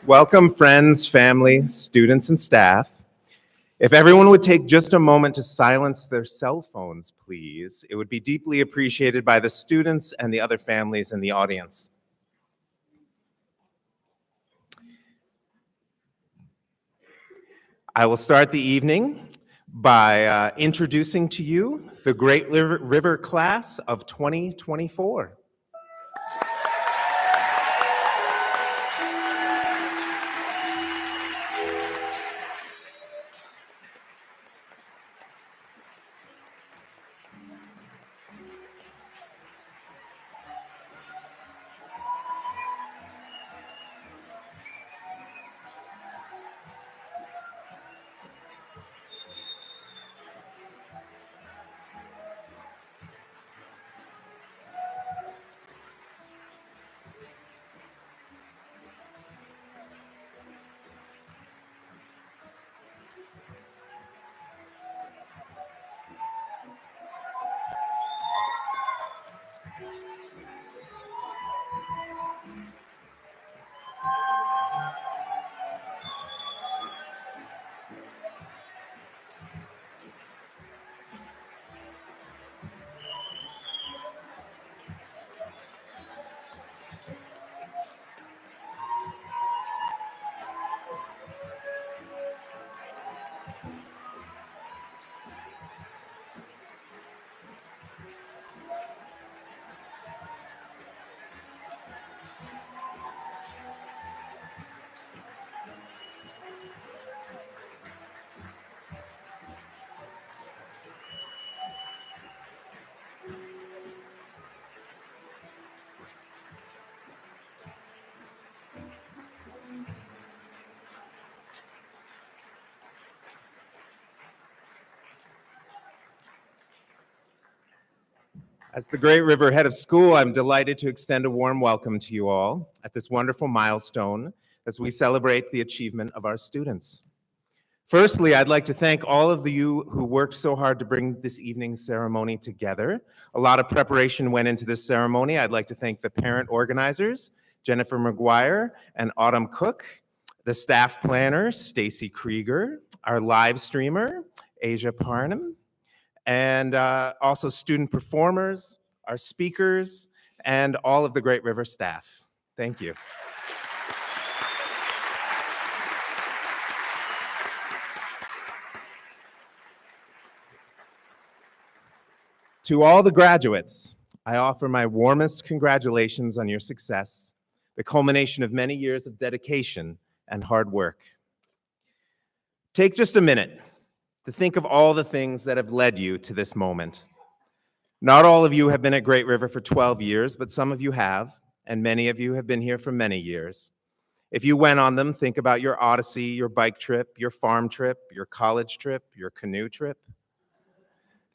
Welcome, friends, family, students, and staff. If everyone would take just a moment to silence their cell phones, please, it would be deeply appreciated by the students and the other families in the audience. I will start the evening by introducing to you the Great River Class of 2024. As the Great River head of school, I'm delighted to extend a warm welcome to you all at this wonderful milestone as we celebrate the achievement of our students. Firstly, I'd like to thank all of you who worked so hard to bring this evening's ceremony together. A lot of preparation went into this ceremony. I'd like to thank the parent organizers, Jennifer McGuire and Autumn Cook, the staff planner, Stacy Krieger, our live streamer, Asia Parnham, and also student performers, our speakers, and all of the Great River staff. Thank you. To all the graduates, I offer my warmest congratulations on your success, the culmination of many years of dedication and hard work. Take just a minute to think of all the things that have led you to this moment. Not all of you have been at Great River for 12 years, but some of you have, and many of you have been here for many years. If you went on them, think about your odyssey, your bike trip, your farm trip, your college trip, your canoe trip.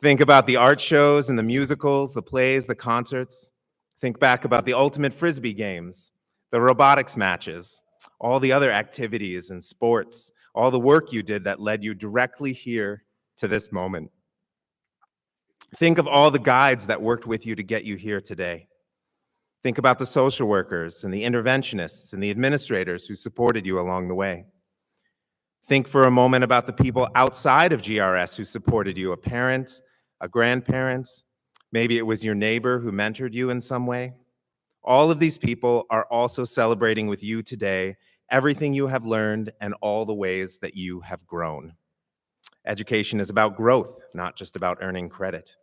Think about the art shows and the musicals, the plays, the concerts. Think back about the ultimate Frisbee games, the robotics matches, all the other activities and sports, all the work you did that led you directly here to this moment. Think of all the guides that worked with you to get you here today. Think about the social workers and the interventionists and the administrators who supported you along the way. Think for a moment about the people outside of GRS who supported you, a parent, a grandparent, maybe it was your neighbor who mentored you in some way. All of these people are also celebrating with you today everything you have learned and all the ways that you have grown. Education is about growth, not just about earning credit.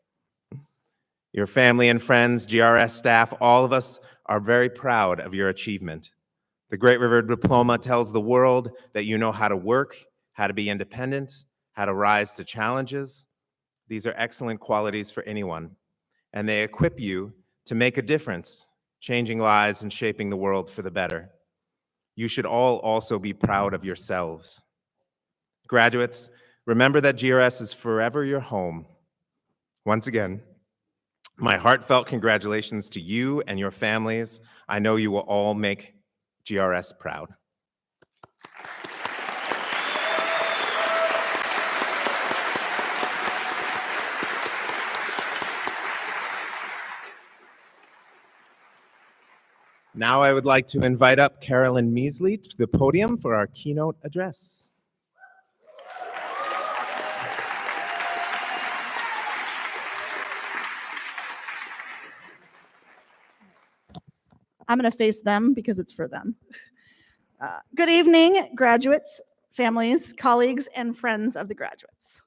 Your family and friends, GRS staff, all of us are very proud of your achievement. The Great River Diploma tells the world that you know how to work, how to be independent, how to rise to challenges. These are excellent qualities for anyone, and they equip you to make a difference, changing lives and shaping the world for the better. You should all also be proud of yourselves. Graduates, remember that GRS is forever your home. Once again, my heartfelt congratulations to you and your families. I know you will all make GRS proud. Now I would like to invite up Carolyn Measley to the podium for our keynote address. I'm going to face them because it's for them. Good evening, graduates, families, colleagues, and friends of the graduates.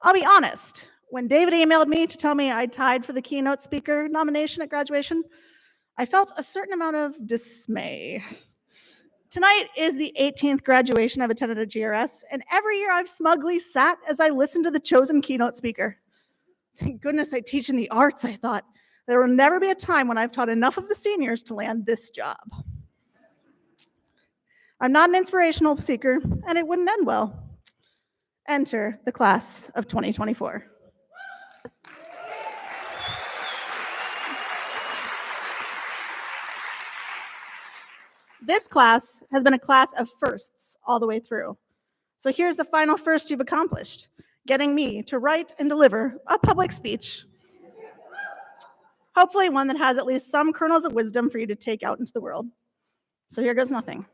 I'll be honest, when David emailed me to tell me I tied for the keynote speaker nomination at graduation, I felt a certain amount of dismay. Tonight is the 18th graduation I've attended at GRS, and every year I've smugly sat as I listened to the chosen keynote speaker. Thank goodness I teach in the arts, I thought. There will never be a time when I've taught enough of the seniors to land this job. I'm not an inspirational seeker, and it wouldn't end well. Enter the class of 2024. This class has been a class of firsts all the way through. So here's the final first you've accomplished, getting me to write and deliver a public speech. Hopefully one that has at least some kernels of wisdom for you to take out into the world. So here goes nothing.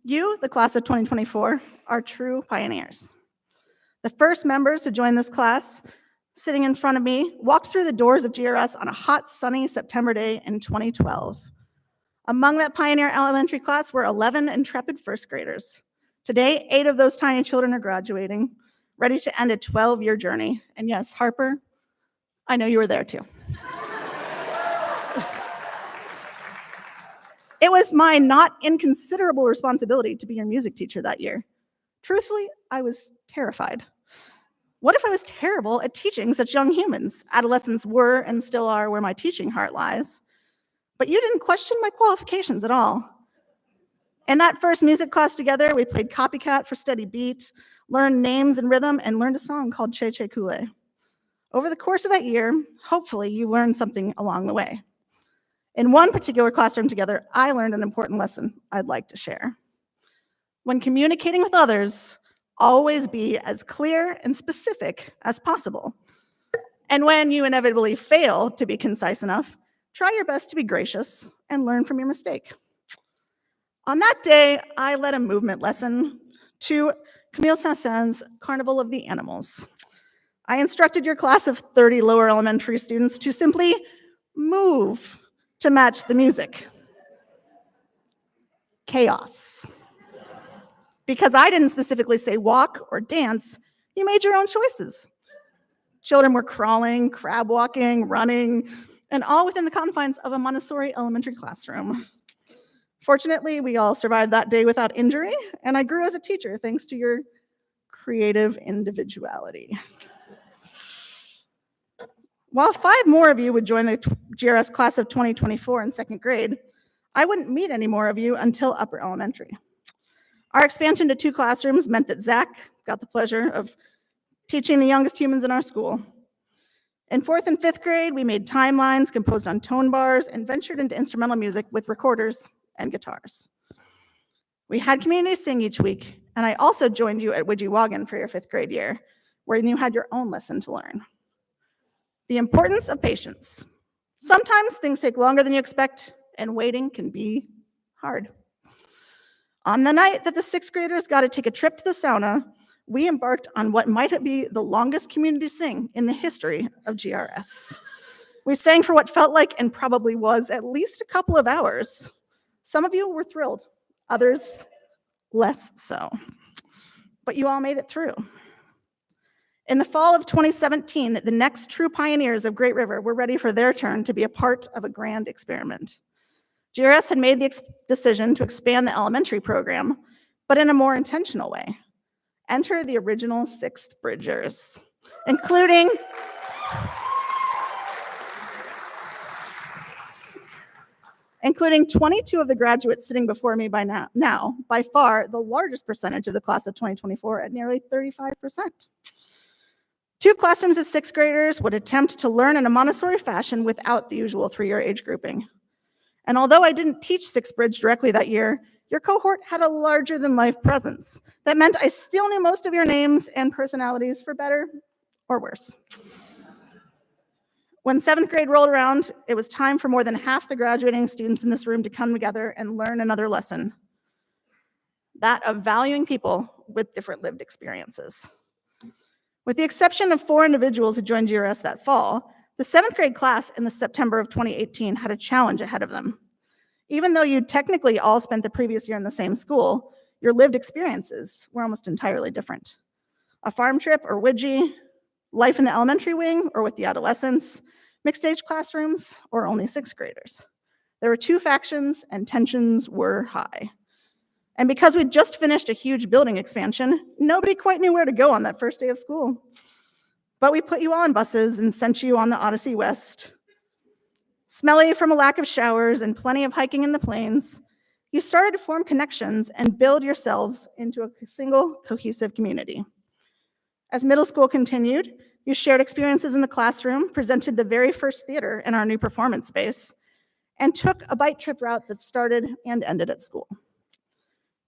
You, the class of 2024, are true pioneers. The first members who joined this class, sitting in front of me, walked through the doors of GRS on a hot, sunny September day in 2012. Among that pioneer elementary class were 11 intrepid first graders. Today, 8 of those tiny children are graduating, ready to end a 12-year journey. And yes, Harper, I know you were there too. It was my not inconsiderable responsibility to be your music teacher that year. Truthfully, I was terrified. What if I was terrible at teaching such young humans? Adolescents were and still are where my teaching heart lies. But you didn't question my qualifications at all. In that first music class together, we played Copycat for steady beat, learned names and rhythm, and learned a song called Che Che Kool-Aid. Over the course of that year, hopefully you learned something along the way. In one particular classroom together, I learned an important lesson I'd like to share. When communicating with others, always be as clear and specific as possible. And when you inevitably fail to be concise enough, try your best to be gracious and learn from your mistake. On that day, I led a movement lesson to Camille Saint-Saëns' Carnival of the Animals. I instructed your class of 30 lower elementary students to simply move to match the music. Chaos. Because I didn't specifically say walk or dance, you made your own choices. Children were crawling, crab walking, running, and all within the confines of a Montessori elementary classroom. Fortunately, we all survived that day without injury, and I grew as a teacher thanks to your creative individuality. While 5 more of you would join the GRS class of 2024 in 2nd grade, I wouldn't meet any more of you until upper elementary. Our expansion to 2 classrooms meant that Zach got the pleasure of teaching the youngest humans in our school. In 4th and 5th grade, we made timelines composed on tone bars and ventured into instrumental music with recorders and guitars. We had community sing each week, and I also joined you at Widgie for your 5th grade year, where you had your own lesson to learn. The importance of patience. Sometimes things take longer than you expect, and waiting can be hard. On the night that the 6th graders got to take a trip to the sauna, we embarked on what might be the longest community sing in the history of GRS. We sang for what felt like and probably was at least a couple of hours. Some of you were thrilled, others less so. But you all made it through. In the fall of 2017, the next true pioneers of Great River were ready for their turn to be a part of a grand experiment. GRS had made the decision to expand the elementary program, but in a more intentional way. Enter the original 6th Bridgers, including including 22 of the graduates sitting before me by now, by far the largest percentage of the class of 2024 at nearly 35%. 2 classrooms of 6th graders would attempt to learn in a Montessori fashion without the usual 3-year age grouping. And although I didn't teach 6th Bridge directly that year, your cohort had a larger-than-life presence. That meant I still knew most of your names and personalities for better or worse. When 7th grade rolled around, it was time for more than half the graduating students in this room to come together and learn another lesson. That of valuing people with different lived experiences. With the exception of 4 individuals who joined GRS that fall, the 7th grade class in the September of 2018 had a challenge ahead of them. Even though you technically all spent the previous year in the same school, your lived experiences were almost entirely different. A farm trip or Widgie, life in the elementary wing or with the adolescents, mixed age classrooms, or only 6th graders. There were 2 factions and tensions were high. And because we'd just finished a huge building expansion, nobody quite knew where to go on that first day of school. But we put you all on buses and sent you on the Odyssey West. Smelly from a lack of showers and plenty of hiking in the plains, you started to form connections and build yourselves into a single cohesive community. As middle school continued, you shared experiences in the classroom, presented the very first theater in our new performance space, and took a bike trip route that started and ended at school.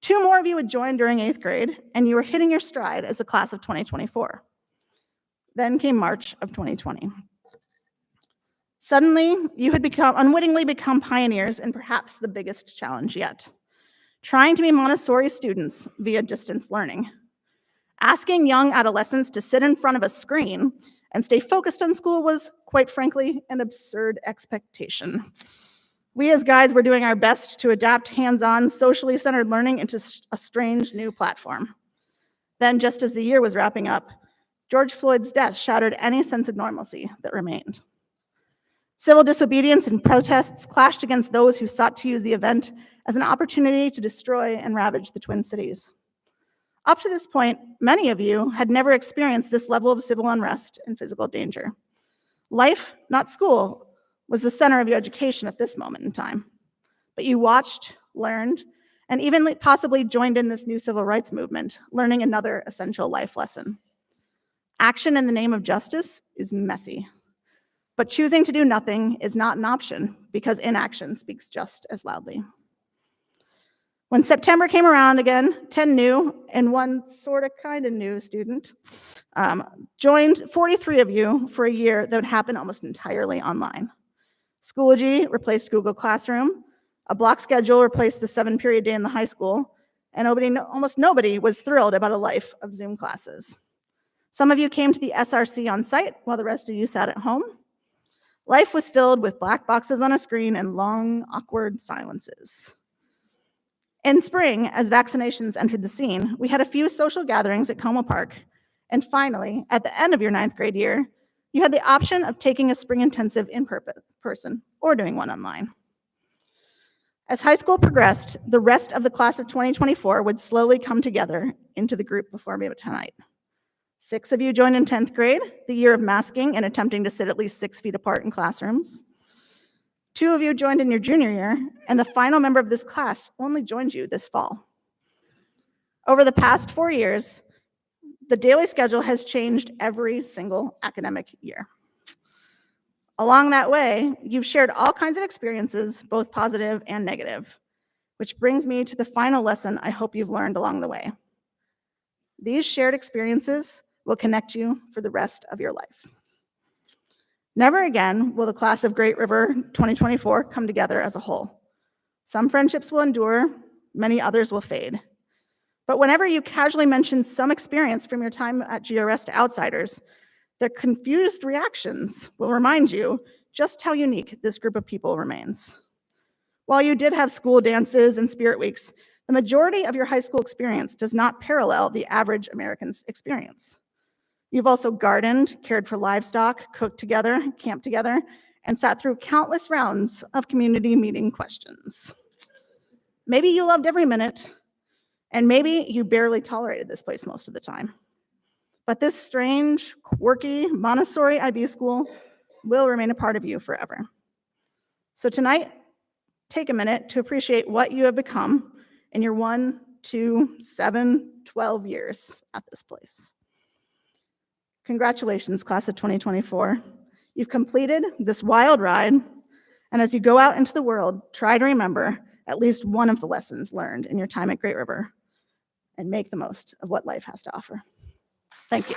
2 more of you would join during 8th grade, and you were hitting your stride as the class of 2024. Then came March of 2020. Suddenly, you had unwittingly become pioneers in perhaps the biggest challenge yet, trying to be Montessori students via distance learning. Asking young adolescents to sit in front of a screen and stay focused on school was, quite frankly, an absurd expectation. We as guides were doing our best to adapt hands-on, socially centered learning into a strange new platform. Then, just as the year was wrapping up, George Floyd's death shattered any sense of normalcy that remained. Civil disobedience and protests clashed against those who sought to use the event as an opportunity to destroy and ravage the Twin Cities. Up to this point, many of you had never experienced this level of civil unrest and physical danger. Life, not school, was the center of your education at this moment in time. But you watched, learned, and even possibly joined in this new civil rights movement, learning another essential life lesson. Action in the name of justice is messy, but choosing to do nothing is not an option because inaction speaks just as loudly. When September came around again, 10 new and one sort of kind of new student joined 43 of you for a year that would happen almost entirely online. Schoology replaced Google Classroom, a block schedule replaced the 7-period day in the high school, and almost nobody was thrilled about a life of Zoom classes. Some of you came to the SRC on site while the rest of you sat at home. Life was filled with black boxes on a screen and long, awkward silences. In spring, as vaccinations entered the scene, we had a few social gatherings at Como Park. And finally, at the end of your 9th grade year, you had the option of taking a spring intensive in person or doing one online. As high school progressed, the rest of the class of 2024 would slowly come together into the group before me tonight. 6 of you joined in 10th grade, the year of masking and attempting to sit at least 6 feet apart in classrooms. 2 of you joined in your junior year, and the final member of this class only joined you this fall. Over the past 4 years, the daily schedule has changed every single academic year. Along that way, you've shared all kinds of experiences, both positive and negative, which brings me to the final lesson I hope you've learned along the way. These shared experiences will connect you for the rest of your life. Never again will the class of Great River 2024 come together as a whole. Some friendships will endure, many others will fade. But whenever you casually mention some experience from your time at GRS to outsiders, their confused reactions will remind you just how unique this group of people remains. While you did have school dances and spirit weeks, the majority of your high school experience does not parallel the average American's experience. You've also gardened, cared for livestock, cooked together, camped together, and sat through countless rounds of community meeting questions. Maybe you loved every minute, and maybe you barely tolerated this place most of the time. But this strange, quirky Montessori IB school will remain a part of you forever. So tonight, take a minute to appreciate what you have become in your 1, 2, 7, 12 years at this place. Congratulations, class of 2024. You've completed this wild ride, and as you go out into the world, try to remember at least one of the lessons learned in your time at Great River and make the most of what life has to offer. Thank you.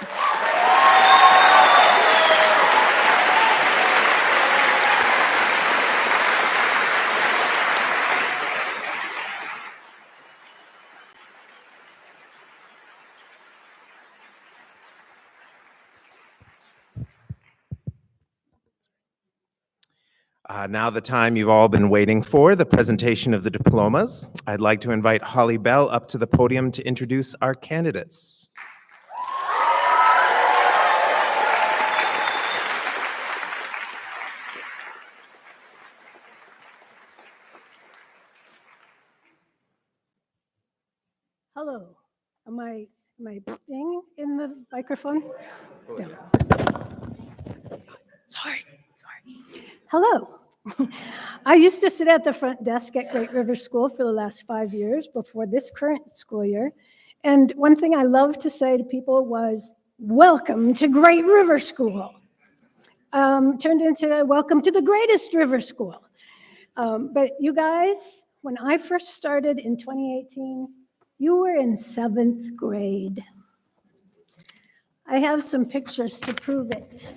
Now the time you've all been waiting for, the presentation of the diplomas. I'd like to invite Holly Bell up to the podium to introduce our candidates. Hello. Am I being in the microphone? No. Sorry. Hello. I used to sit at the front desk at Great River School for the last 5 years before this current school year. And one thing I loved to say to people was, welcome to Great River School. Turned into welcome to the greatest river school. But you guys, when I first started in 2018, you were in 7th grade. I have some pictures to prove it.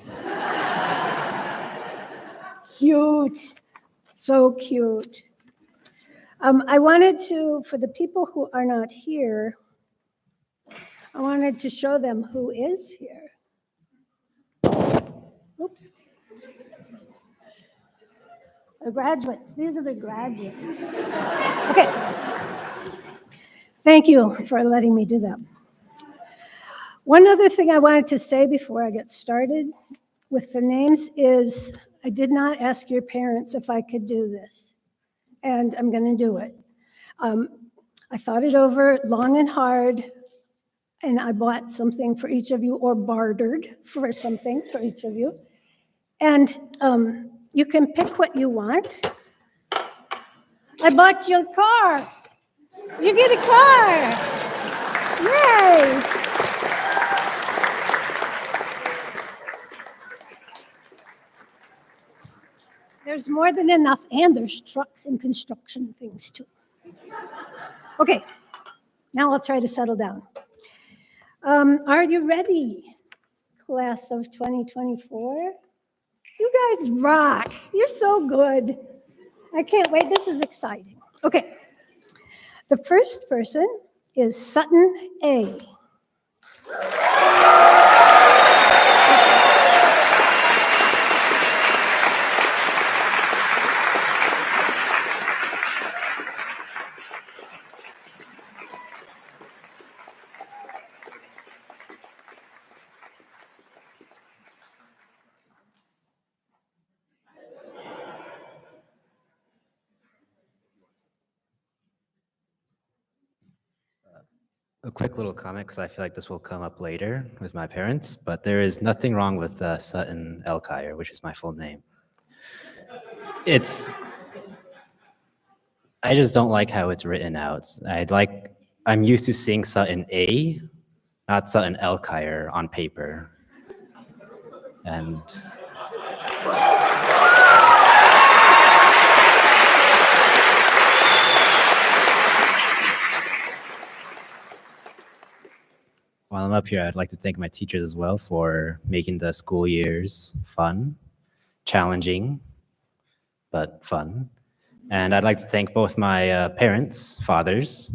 Cute, so cute. I wanted to, for the people who are not here, I wanted to show them who is here. Oops. The graduates, these are the graduates. Okay. Thank you for letting me do that. One other thing I wanted to say before I get started with the names is I did not ask your parents if I could do this, and I'm going to do it. I thought it over long and hard, and I bought something for each of you, or bartered for something for each of you. And you can pick what you want. I bought you a car. You get a car. Yay. There's more than enough, and there's trucks and construction things too. Okay, now I'll try to settle down. Are you ready, class of 2024? You guys rock. You're so good. I can't wait. This is exciting. Okay. The first person is Sutton A. A quick little comment, because I feel like this will come up later with my parents, but there is nothing wrong with Sutton Elkire, which is my full name. I just don't like how it's written out. I'm used to seeing Sutton A, not Sutton Elkire on paper. And while I'm up here, I'd like to thank my teachers as well for making the school years fun, challenging, but fun. And I'd like to thank both my parents, fathers.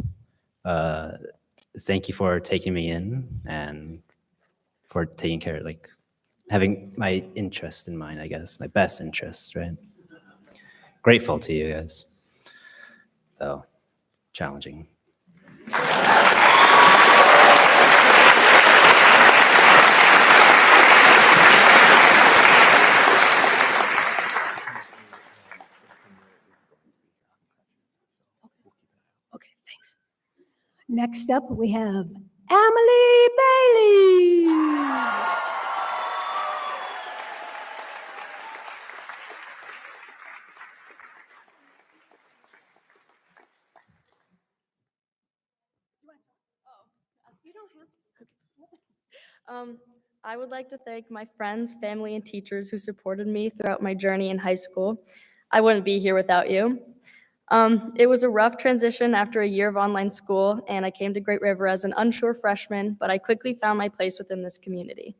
Thank you for taking me in and for taking care, having my interest in mind, I guess, my best interest, right? Grateful to you guys. Though, challenging. Okay, thanks. Next up, we have Emily Bailey. I would like to thank my friends, family, and teachers who supported me throughout my journey in high school. I wouldn't be here without you. It was a rough transition after a year of online school, and I came to Great River as an unsure freshman, but I quickly found my place within this community.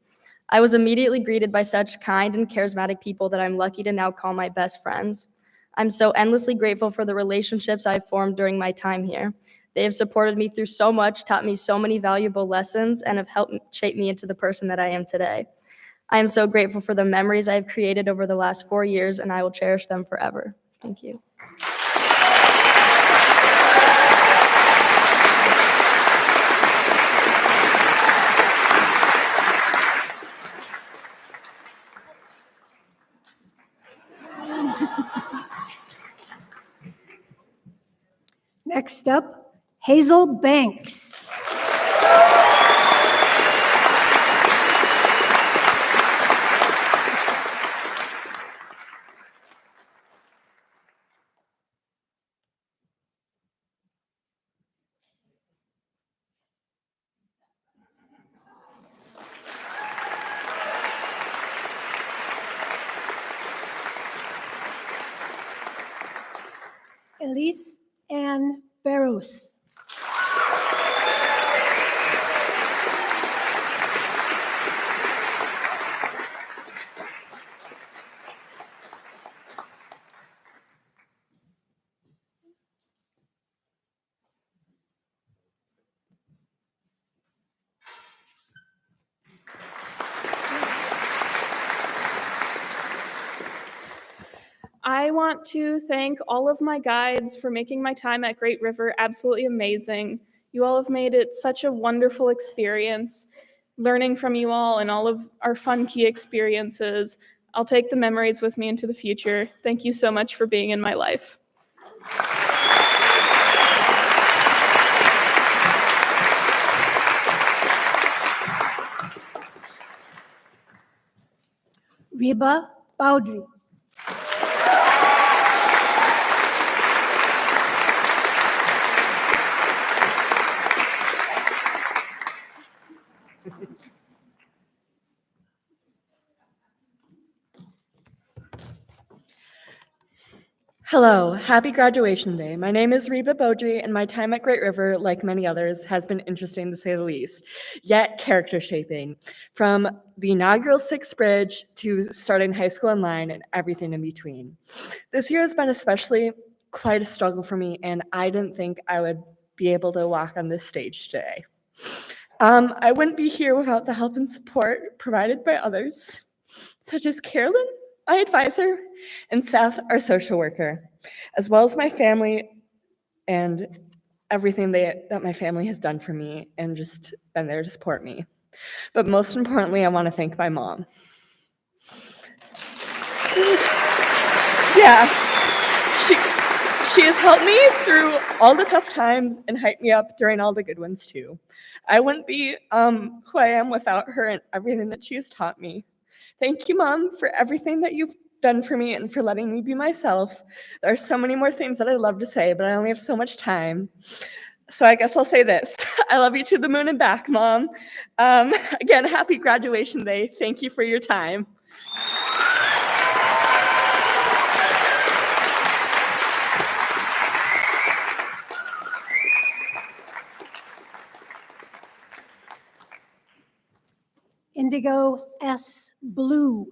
I was immediately greeted by such kind and charismatic people that I'm lucky to now call my best friends. I'm so endlessly grateful for the relationships I've formed during my time here. They have supported me through so much, taught me so many valuable lessons, and have helped shape me into the person that I am today. I am so grateful for the memories I have created over the last 4 years, and I will cherish them forever. Thank you. Next up, Hazel Banks. Elise Ann Barros. I want to thank all of my guides for making my time at Great River absolutely amazing. You all have made it such a wonderful experience. Learning from you all and all of our fun key experiences. I'll take the memories with me into the future. Thank you so much for being in my life. Reba Bowdry. Hello, happy graduation day. My name is Reba Beaudry, and my time at Great River, like many others, has been interesting to say the least, yet character shaping. From the inaugural Sixth Bridge to starting high school online and everything in between. This year has been especially quite a struggle for me, and I didn't think I would be able to walk on this stage today. I wouldn't be here without the help and support provided by others, such as Carolyn, my advisor, and Seth, our social worker, as well as my family and everything that my family has done for me and just been there to support me. But most importantly, I want to thank my mom. Yeah, she has helped me through all the tough times and hyped me up during all the good ones too. I wouldn't be who I am without her and everything that she has taught me. Thank you, Mom, for everything that you've done for me and for letting me be myself. There are so many more things that I'd love to say, but I only have so much time. So I guess I'll say this. I love you to the moon and back, Mom. Again, happy graduation day. Thank you for your time. Indigo S. Blue.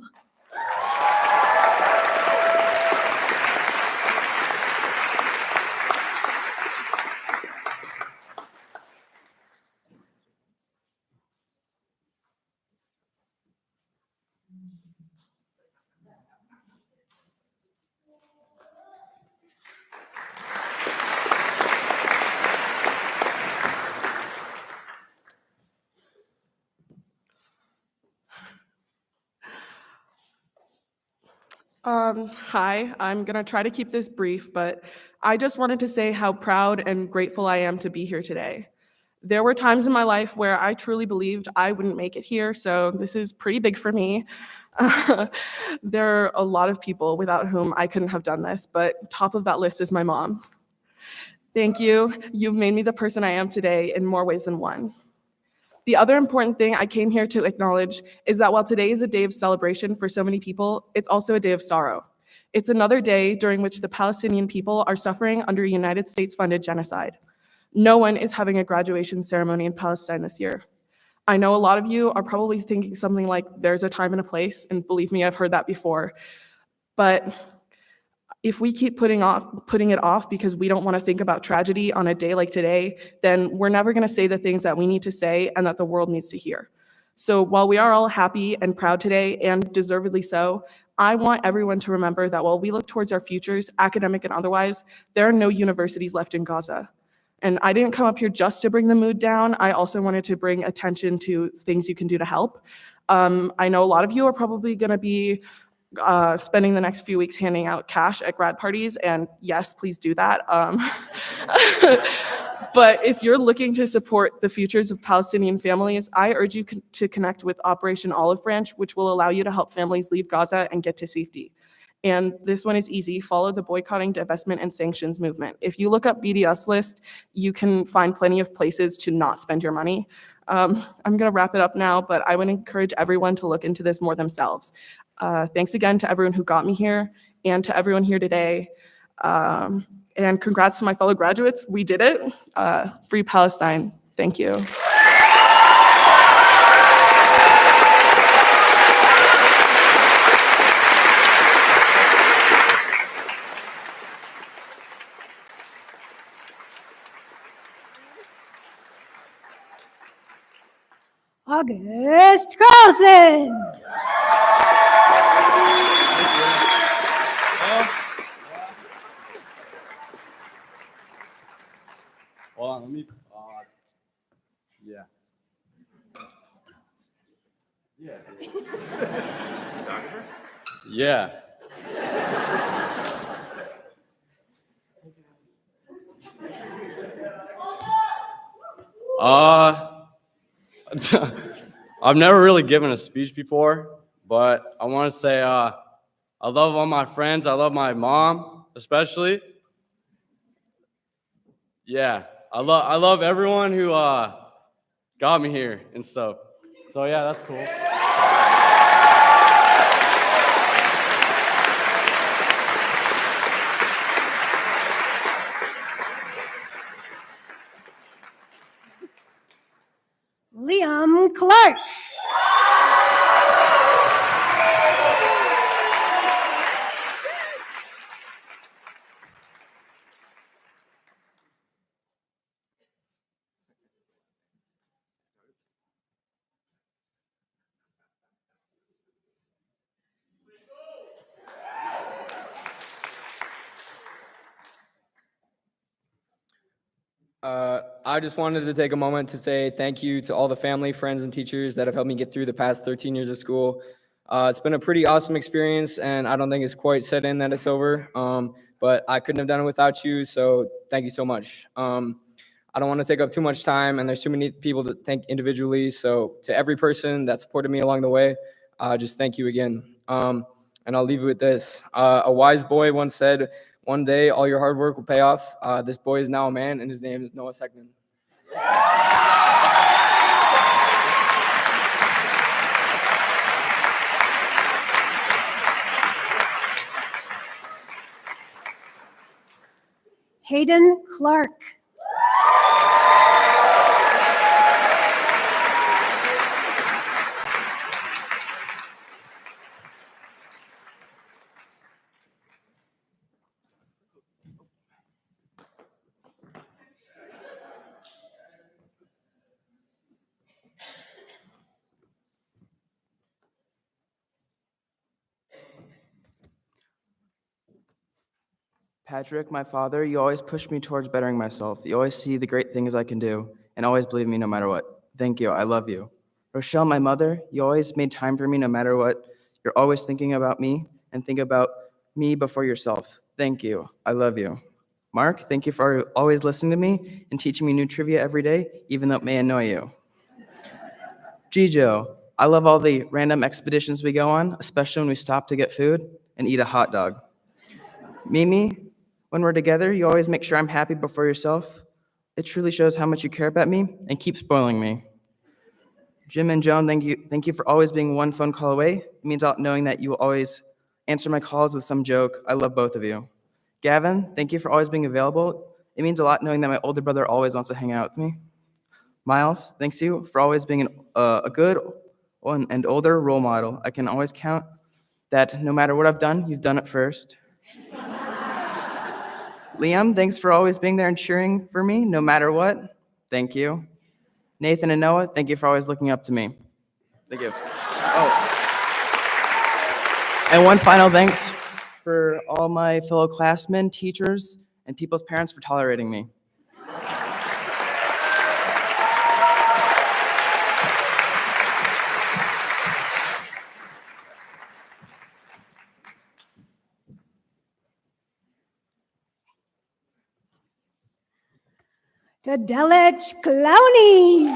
Hi, I'm gonna try to keep this brief, but I just wanted to say how proud and grateful I am to be here today. There were times in my life where I truly believed I wouldn't make it here, so this is pretty big for me. There are a lot of people without whom I couldn't have done this, but top of that list is my mom. Thank you. You've made me the person I am today in more ways than one. The other important thing I came here to acknowledge is that while today is a day of celebration for so many people, it's also a day of sorrow. It's another day during which the Palestinian people are suffering under a United States-funded genocide. No one is having a graduation ceremony in Palestine this year. I know a lot of you are probably thinking something like, there's a time and a place, and believe me, I've heard that before. But if we keep putting it off because we don't want to think about tragedy on a day like today, then we're never going to say the things that we need to say and that the world needs to hear. So while we are all happy and proud today, and deservedly so, I want everyone to remember that while we look towards our futures, academic and otherwise, there are no universities left in Gaza. And I didn't come up here just to bring the mood down. I also wanted to bring attention to things you can do to help. I know a lot of you are probably going to be spending the next few weeks handing out cash at grad parties, and yes, please do that. But if you're looking to support the futures of Palestinian families, I urge you to connect with Operation Olive Branch, which will allow you to help families leave Gaza and get to safety. And this one is easy. Follow the boycotting, divestment, and sanctions movement. If you look up BDS list, you can find plenty of places to not spend your money. I'm going to wrap it up now, but I would encourage everyone to look into this more themselves. Thanks again to everyone who got me here and to everyone here today. And congrats to my fellow graduates. We did it. Free Palestine. Thank you. August Carlson. Hold on, let me, yeah. Yeah. I've never really given a speech before, but I want to say I love all my friends. I love my mom, especially. Yeah, I love everyone who got me here and stuff. So yeah, that's cool. Liam Clark. I just wanted to take a moment to say thank you to all the family, friends, and teachers that have helped me get through the past 13 years of school. It's been a pretty awesome experience, and I don't think it's quite set in that it's over, but I couldn't have done it without you, so thank you so much. I don't want to take up too much time, and there's too many people to thank individually, so to every person that supported me along the way, just thank you again. And I'll leave you with this. A wise boy once said, "One day, all your hard work will pay off." This boy is now a man, and his name is Noah Seckman. Hayden Clark. Patrick, my father, you always push me towards bettering myself. You always see the great things I can do and always believe in me no matter what. Thank you. I love you. Rochelle, my mother, you always made time for me no matter what. You're always thinking about me and think about me before yourself. Thank you. I love you. Mark, thank you for always listening to me and teaching me new trivia every day, even though it may annoy you. Gijo, I love all the random expeditions we go on, especially when we stop to get food and eat a hot dog. Mimi, when we're together, you always make sure I'm happy before yourself. It truly shows how much you care about me and keep spoiling me. Jim and Joan, thank you for always being one phone call away. It means a lot knowing that you will always answer my calls with some joke. I love both of you. Gavin, thank you for always being available. It means a lot knowing that my older brother always wants to hang out with me. Miles, thanks to you for always being a good and older role model. I can always count that no matter what I've done, you've done it first. Liam, thanks for always being there and cheering for me, no matter what. Thank you. Nathan and Noah, thank you for always looking up to me. Thank you. Oh. And one final thanks for all my fellow classmen, teachers, and people's parents for tolerating me. Dadelich Clowney.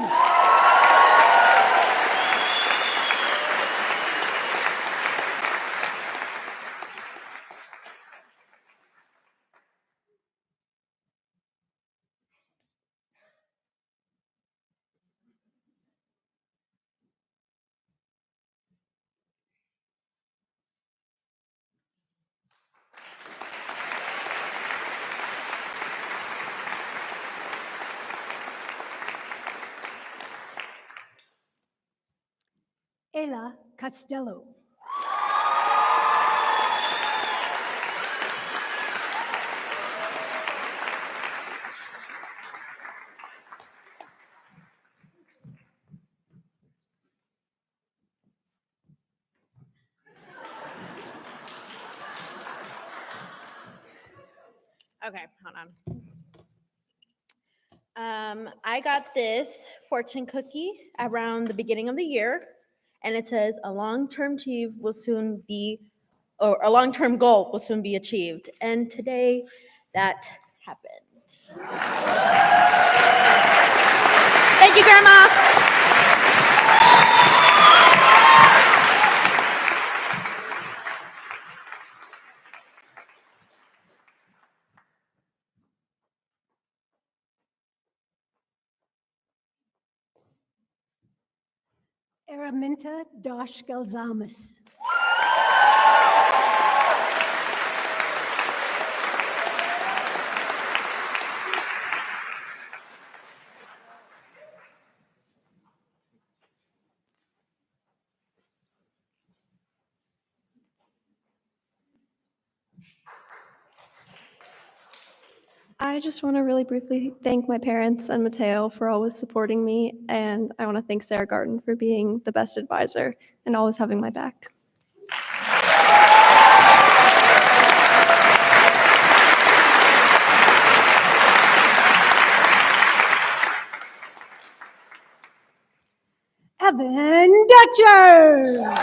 Ayla Costello. Okay, hold on. I got this fortune cookie around the beginning of the year, and it says a long-term goal will soon be achieved. And today, that happened. Thank you, Grandma. Araminta Dosh Galzamas. I just want to really briefly thank my parents and Mateo for always supporting me, and I want to thank Sarah Garten for being the best advisor and always having my back. Evan Dutcher.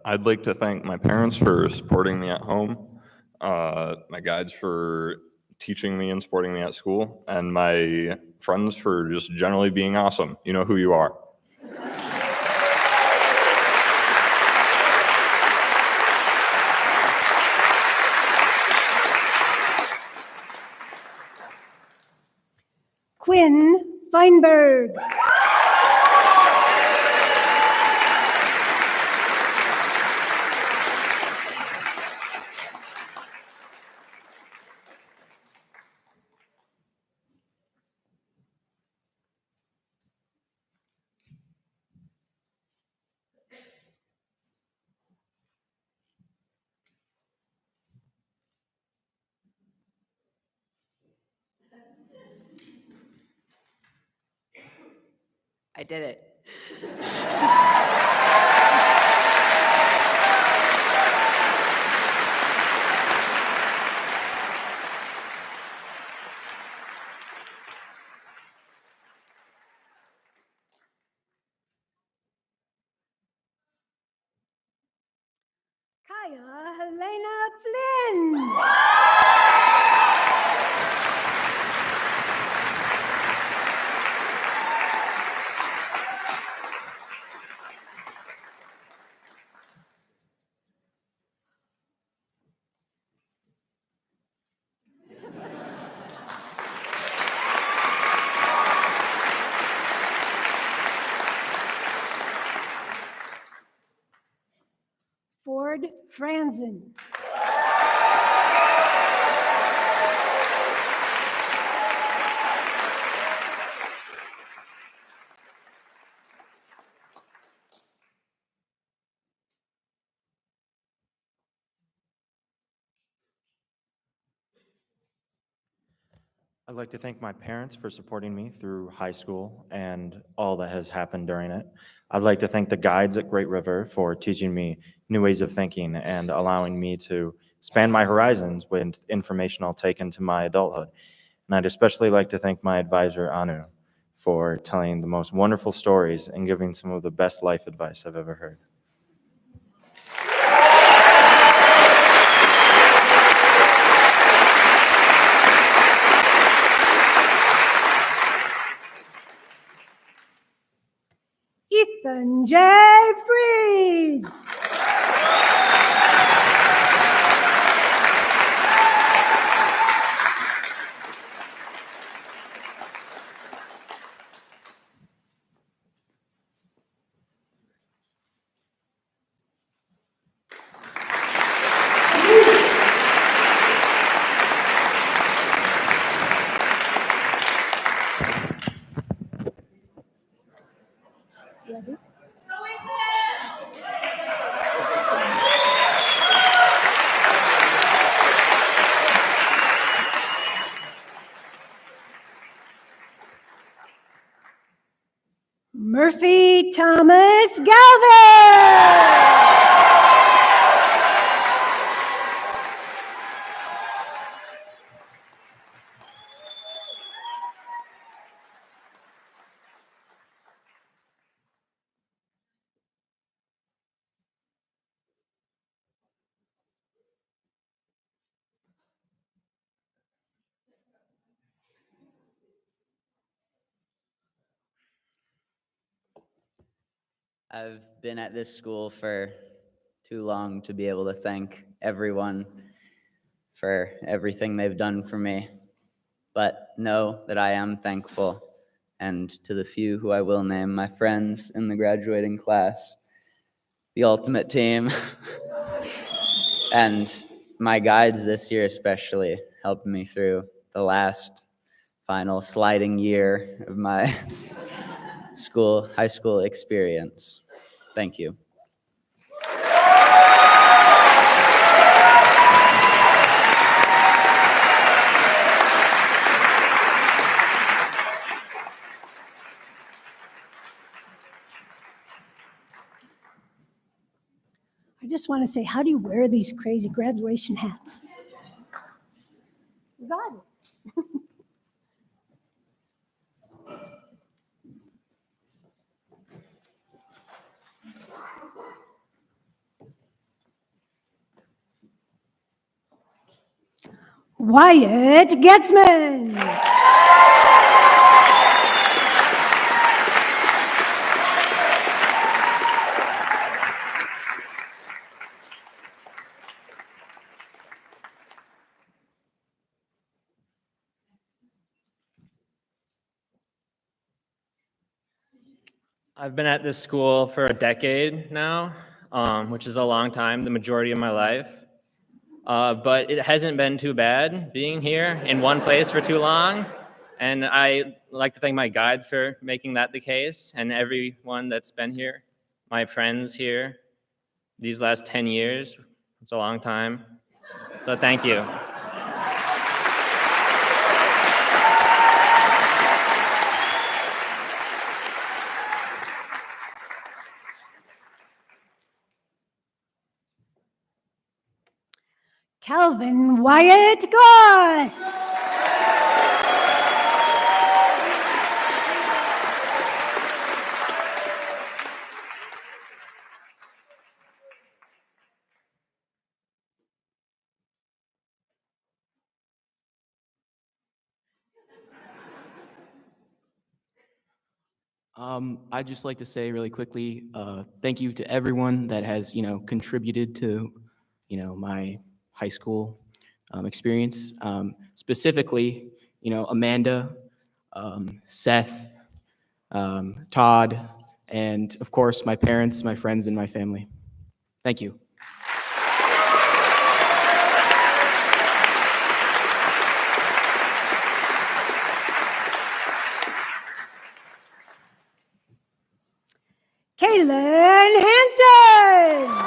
I'd like to thank my parents for supporting me at home, my guides for teaching me and supporting me at school, and my friends for just generally being awesome. You know who you are. Quinn Feinberg. I did it. Kaya Helena Flynn. Ford Franzen. I'd like to thank my parents for supporting me through high school and all that has happened during it. I'd like to thank the guides at Great River for teaching me new ways of thinking and allowing me to expand my horizons with information I'll take into my adulthood. And I'd especially like to thank my advisor, Anu, for telling the most wonderful stories and giving some of the best life advice I've ever heard. Ethan J. Fries. Murphy Thomas Galvin. I've been at this school for too long to be able to thank everyone for everything they've done for me. But know that I am thankful, and to the few who I will name, my friends in the graduating class, the ultimate team. And my guides this year especially helped me through the last final sliding year of my high school experience. Thank you. I just want to say, how do you wear these crazy graduation hats? You got it. Wyatt Getzman. I've been at this school for a decade now, which is a long time, the majority of my life. But it hasn't been too bad being here in one place for too long. And I like to thank my guides for making that the case, and everyone that's been here, my friends here, these last 10 years. It's a long time. So thank you. Calvin Wyatt Goss. I'd just like to say really quickly, thank you to everyone that has, contributed to, my high school experience. Specifically, Amanda, Seth, Todd, and of course, my parents, my friends, and my family. Thank you. Kaylin Hansen.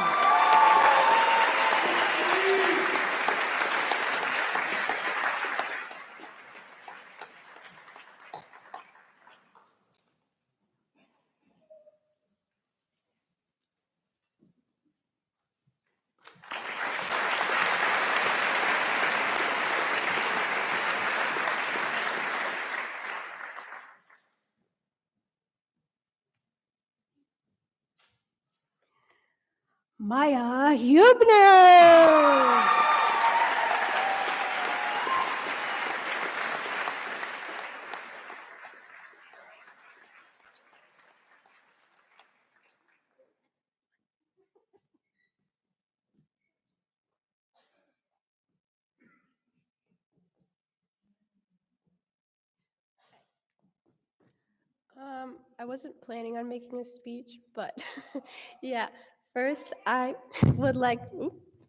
Maya Hubner. I wasn't planning on making a speech, but yeah, first I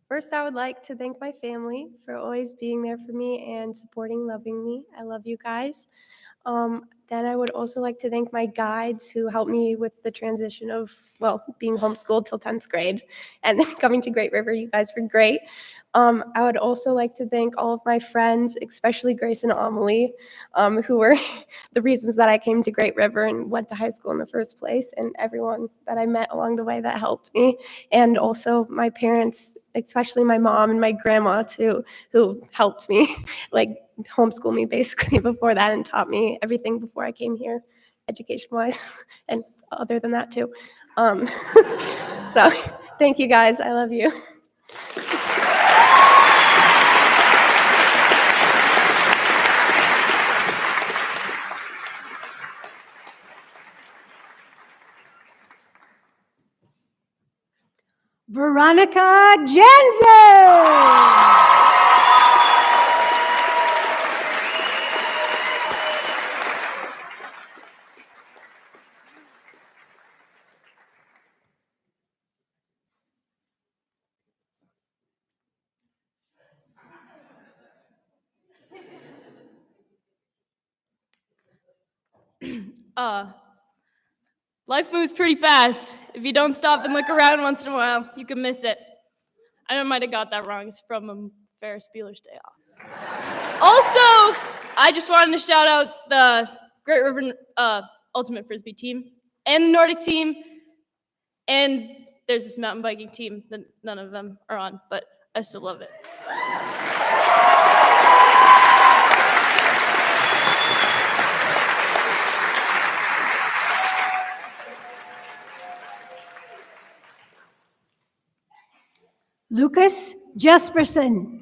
first I would like to thank my family for always being there for me and supporting, loving me. I love you guys. Then I would also like to thank my guides who helped me with the transition of, being homeschooled till 10th grade and then coming to Great River. You guys were great. I would also like to thank all of my friends, especially Grace and Amelie, who were the reasons that I came to Great River and went to high school in the first place, and everyone that I met along the way that helped me. And also my parents, especially my mom and my grandma too, who helped me, like homeschool me basically before that and taught me everything before I came here, education-wise, and other than that too. So thank you guys, I love you. Veronica Jensen. Life moves pretty fast. If you don't stop and look around once in a while, you can miss it. I might have got that wrong. It's from Ferris Bueller's Day Off. Also, I just wanted to shout out the Great River Ultimate Frisbee team and the Nordic team. And there's this mountain biking team that none of them are on, but I still love it. Lucas Jesperson.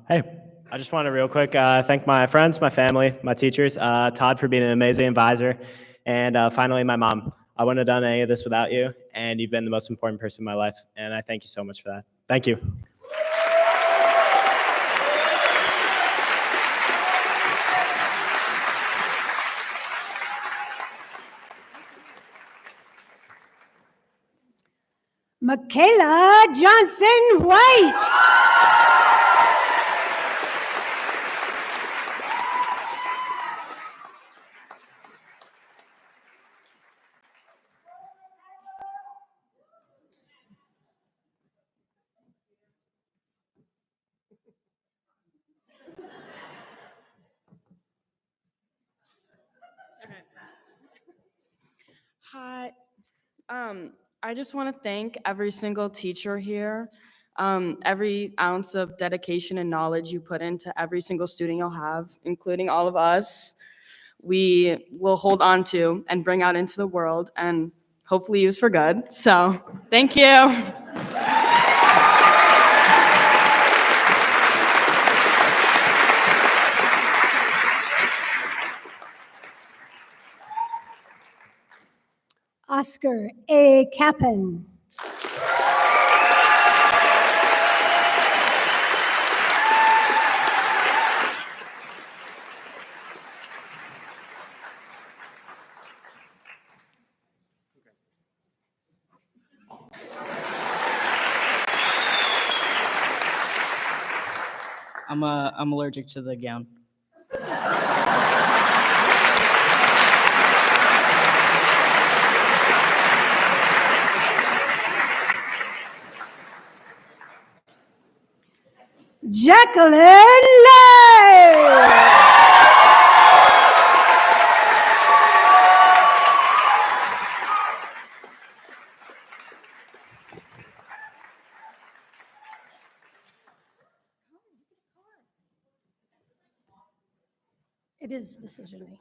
Hey, I just want to real quick thank my friends, my family, my teachers, Todd for being an amazing advisor, and finally my mom. I wouldn't have done any of this without you, and you've been the most important person in my life, and I thank you so much for that. Thank you. Michaela Johnson White. Hi. I just want to thank every single teacher here, every ounce of dedication and knowledge you put into every single student you'll have, including all of us. We will hold on to and bring out into the world and hopefully use for good. So, thank you. Oscar A. Kappen. I'm allergic to the gown. Jacqueline Lay. It is decision day.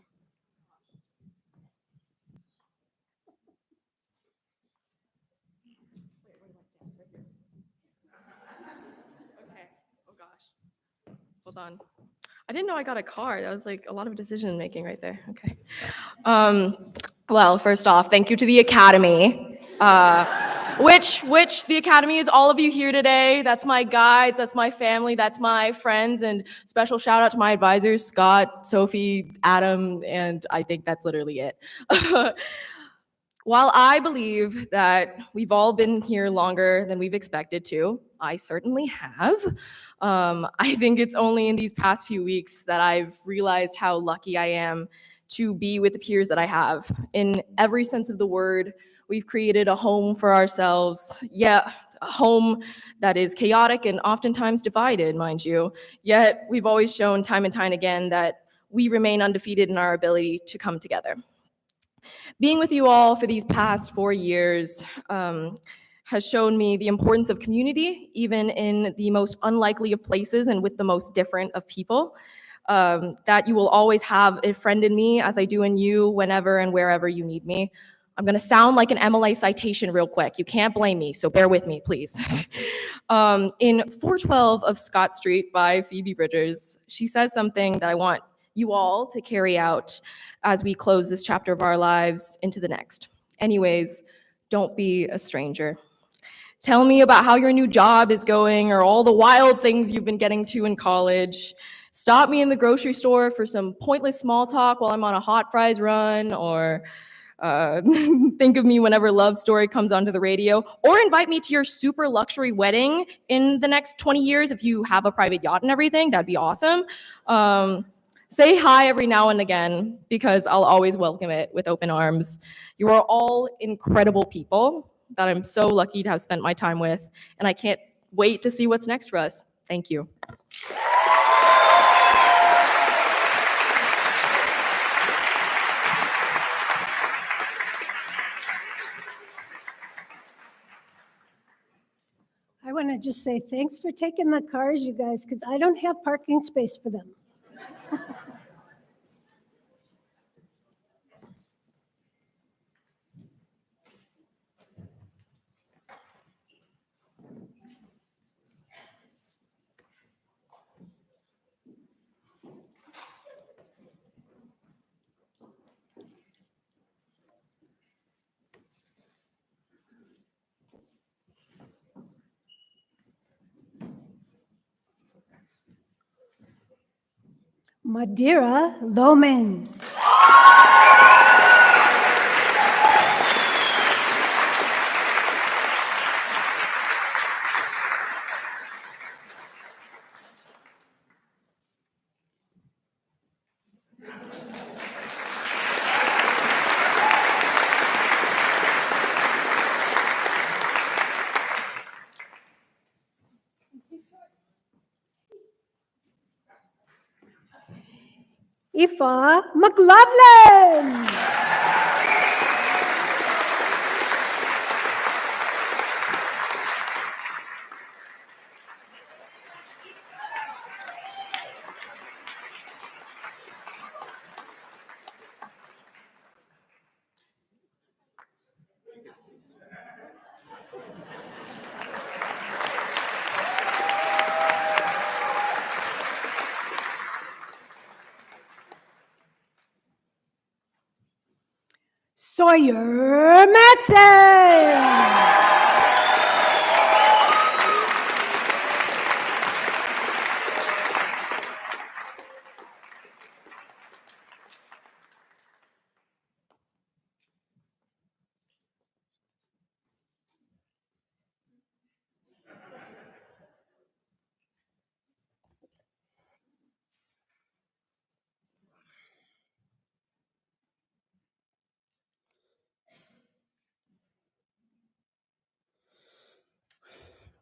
Okay. Oh gosh. Hold on. I didn't know I got a car. That was like a lot of decision making right there. Okay. Well, first off, thank you to the Academy, which the Academy is all of you here today. That's my guides, that's my family, that's my friends, and special shout out to my advisors, Scott, Sophie, Adam, and I think that's literally it. While I believe that we've all been here longer than we've expected to, I certainly have. I think it's only in these past few weeks that I've realized how lucky I am to be with the peers that I have. In every sense of the word, we've created a home for ourselves. Yeah, a home that is chaotic and oftentimes divided, mind you. Yet we've always shown time and time again that we remain undefeated in our ability to come together. Being with you all for these past 4 years has shown me the importance of community, even in the most unlikely of places and with the most different of people. That you will always have a friend in me as I do in you whenever and wherever you need me. I'm gonna sound like an MLA citation real quick. You can't blame me, so bear with me, please. In 412 of Scott Street by Phoebe Bridgers, she says something that I want you all to carry out as we close this chapter of our lives into the next. Anyways, don't be a stranger. Tell me about how your new job is going or all the wild things you've been getting to in college. Stop me in the grocery store for some pointless small talk while I'm on a hot fries run, or think of me whenever Love Story comes onto the radio, or invite me to your super luxury wedding in the next 20 years if you have a private yacht and everything. That'd be awesome. Say hi every now and again, because I'll always welcome it with open arms. You are all incredible people that I'm so lucky to have spent my time with, and I can't wait to see what's next for us. Thank you. I want to just say thanks for taking the cars, you guys, because I don't have parking space for them. Madeira Loman. Aoife McLaughlin. Sawyer Matson.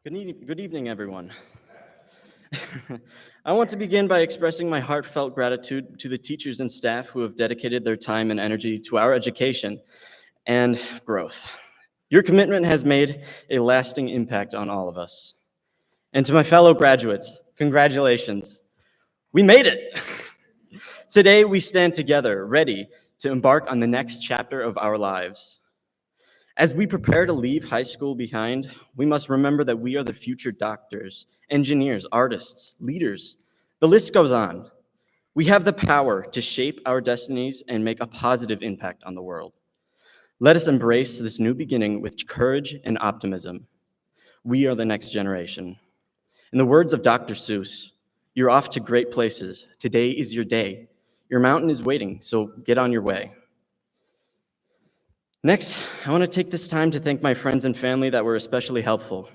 Good evening, everyone. I want to begin by expressing my heartfelt gratitude to the teachers and staff who have dedicated their time and energy to our education and growth. Your commitment has made a lasting impact on all of us. And to my fellow graduates, congratulations. We made it. Today, we stand together, ready to embark on the next chapter of our lives. As we prepare to leave high school behind, we must remember that we are the future doctors, engineers, artists, leaders. The list goes on. We have the power to shape our destinies and make a positive impact on the world. Let us embrace this new beginning with courage and optimism. We are the next generation. In the words of Dr. Seuss, you're off to great places. Today is your day. Your mountain is waiting, so get on your way. Next, I want to take this time to thank my friends and family that were especially helpful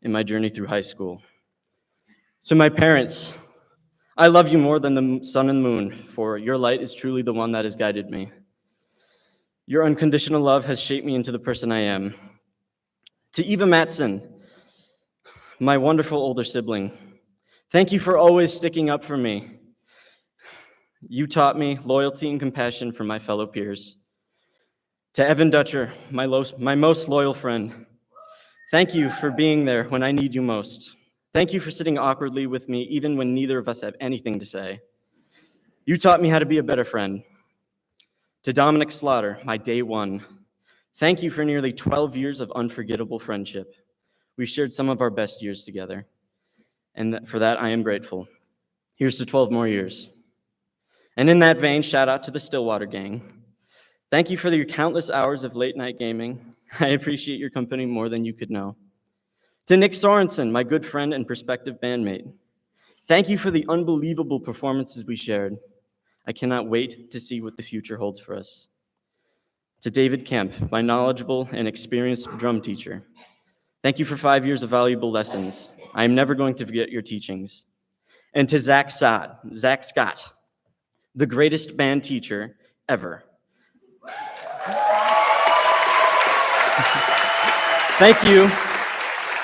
in my journey through high school. So my parents, I love you more than the sun and moon, for your light is truly the one that has guided me. Your unconditional love has shaped me into the person I am. To Eva Matson, my wonderful older sibling, thank you for always sticking up for me. You taught me loyalty and compassion from my fellow peers. To Evan Dutcher, my most loyal friend, thank you for being there when I need you most. Thank you for sitting awkwardly with me even when neither of us have anything to say. You taught me how to be a better friend. To Dominic Slaughter, my day one, thank you for nearly 12 years of unforgettable friendship. We shared some of our best years together, and for that I am grateful. Here's to 12 more years. And in that vein, shout out to the Stillwater gang. Thank you for your countless hours of late night gaming. I appreciate your company more than you could know. To Nick Sorensen, my good friend and prospective bandmate, thank you for the unbelievable performances we shared. I cannot wait to see what the future holds for us. To David Kemp, my knowledgeable and experienced drum teacher, thank you for 5 years of valuable lessons. I am never going to forget your teachings. And to Zach Scott, the greatest band teacher ever. Thank you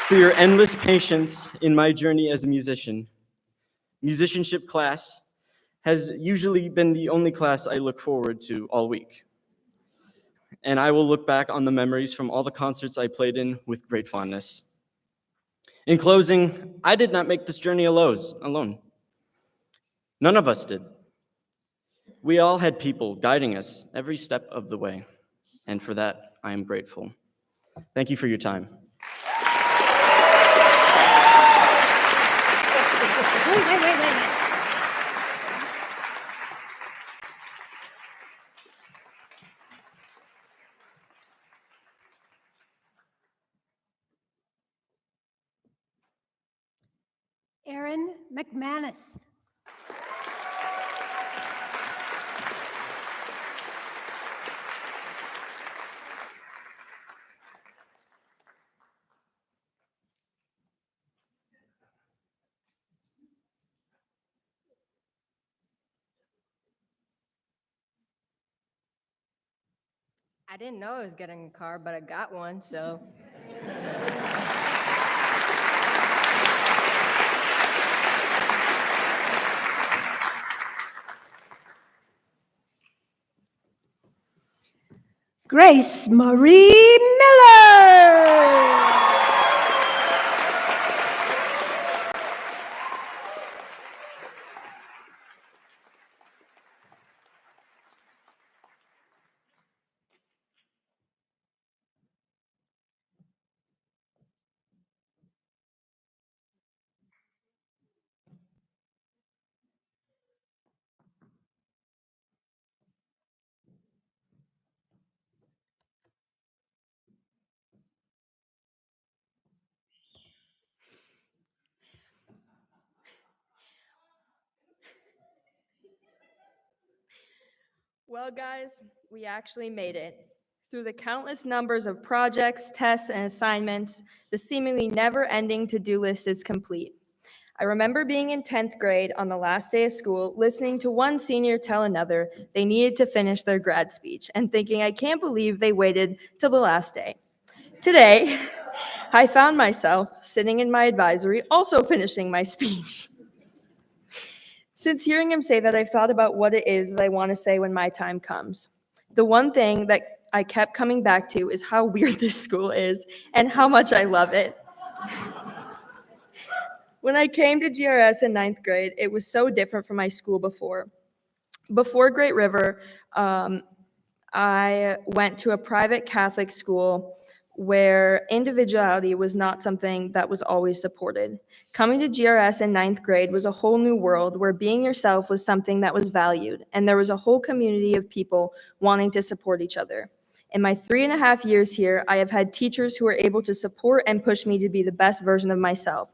for your endless patience in my journey as a musician. Musicianship class has usually been the only class I look forward to all week. And I will look back on the memories from all the concerts I played in with great fondness. In closing, I did not make this journey alone. None of us did. We all had people guiding us every step of the way, and for that, I am grateful. Thank you for your time. Wait. Aaron McManus. I didn't know I was getting a car, but I got one, so. Grace Marie Miller. Well, guys, we actually made it. Through the countless numbers of projects, tests, and assignments, the seemingly never-ending to-do list is complete. I remember being in 10th grade on the last day of school, listening to one senior tell another they needed to finish their grad speech, and thinking, I can't believe they waited till the last day. Today, I found myself sitting in my advisory, also finishing my speech. Since hearing him say that, I've thought about what it is that I want to say when my time comes. The one thing that I kept coming back to is how weird this school is and how much I love it. When I came to GRS in 9th grade, it was so different from my school before. Before Great River, I went to a private Catholic school where individuality was not something that was always supported. Coming to GRS in 9th grade was a whole new world where being yourself was something that was valued, and there was a whole community of people wanting to support each other. In my 3.5 years here, I have had teachers who were able to support and push me to be the best version of myself.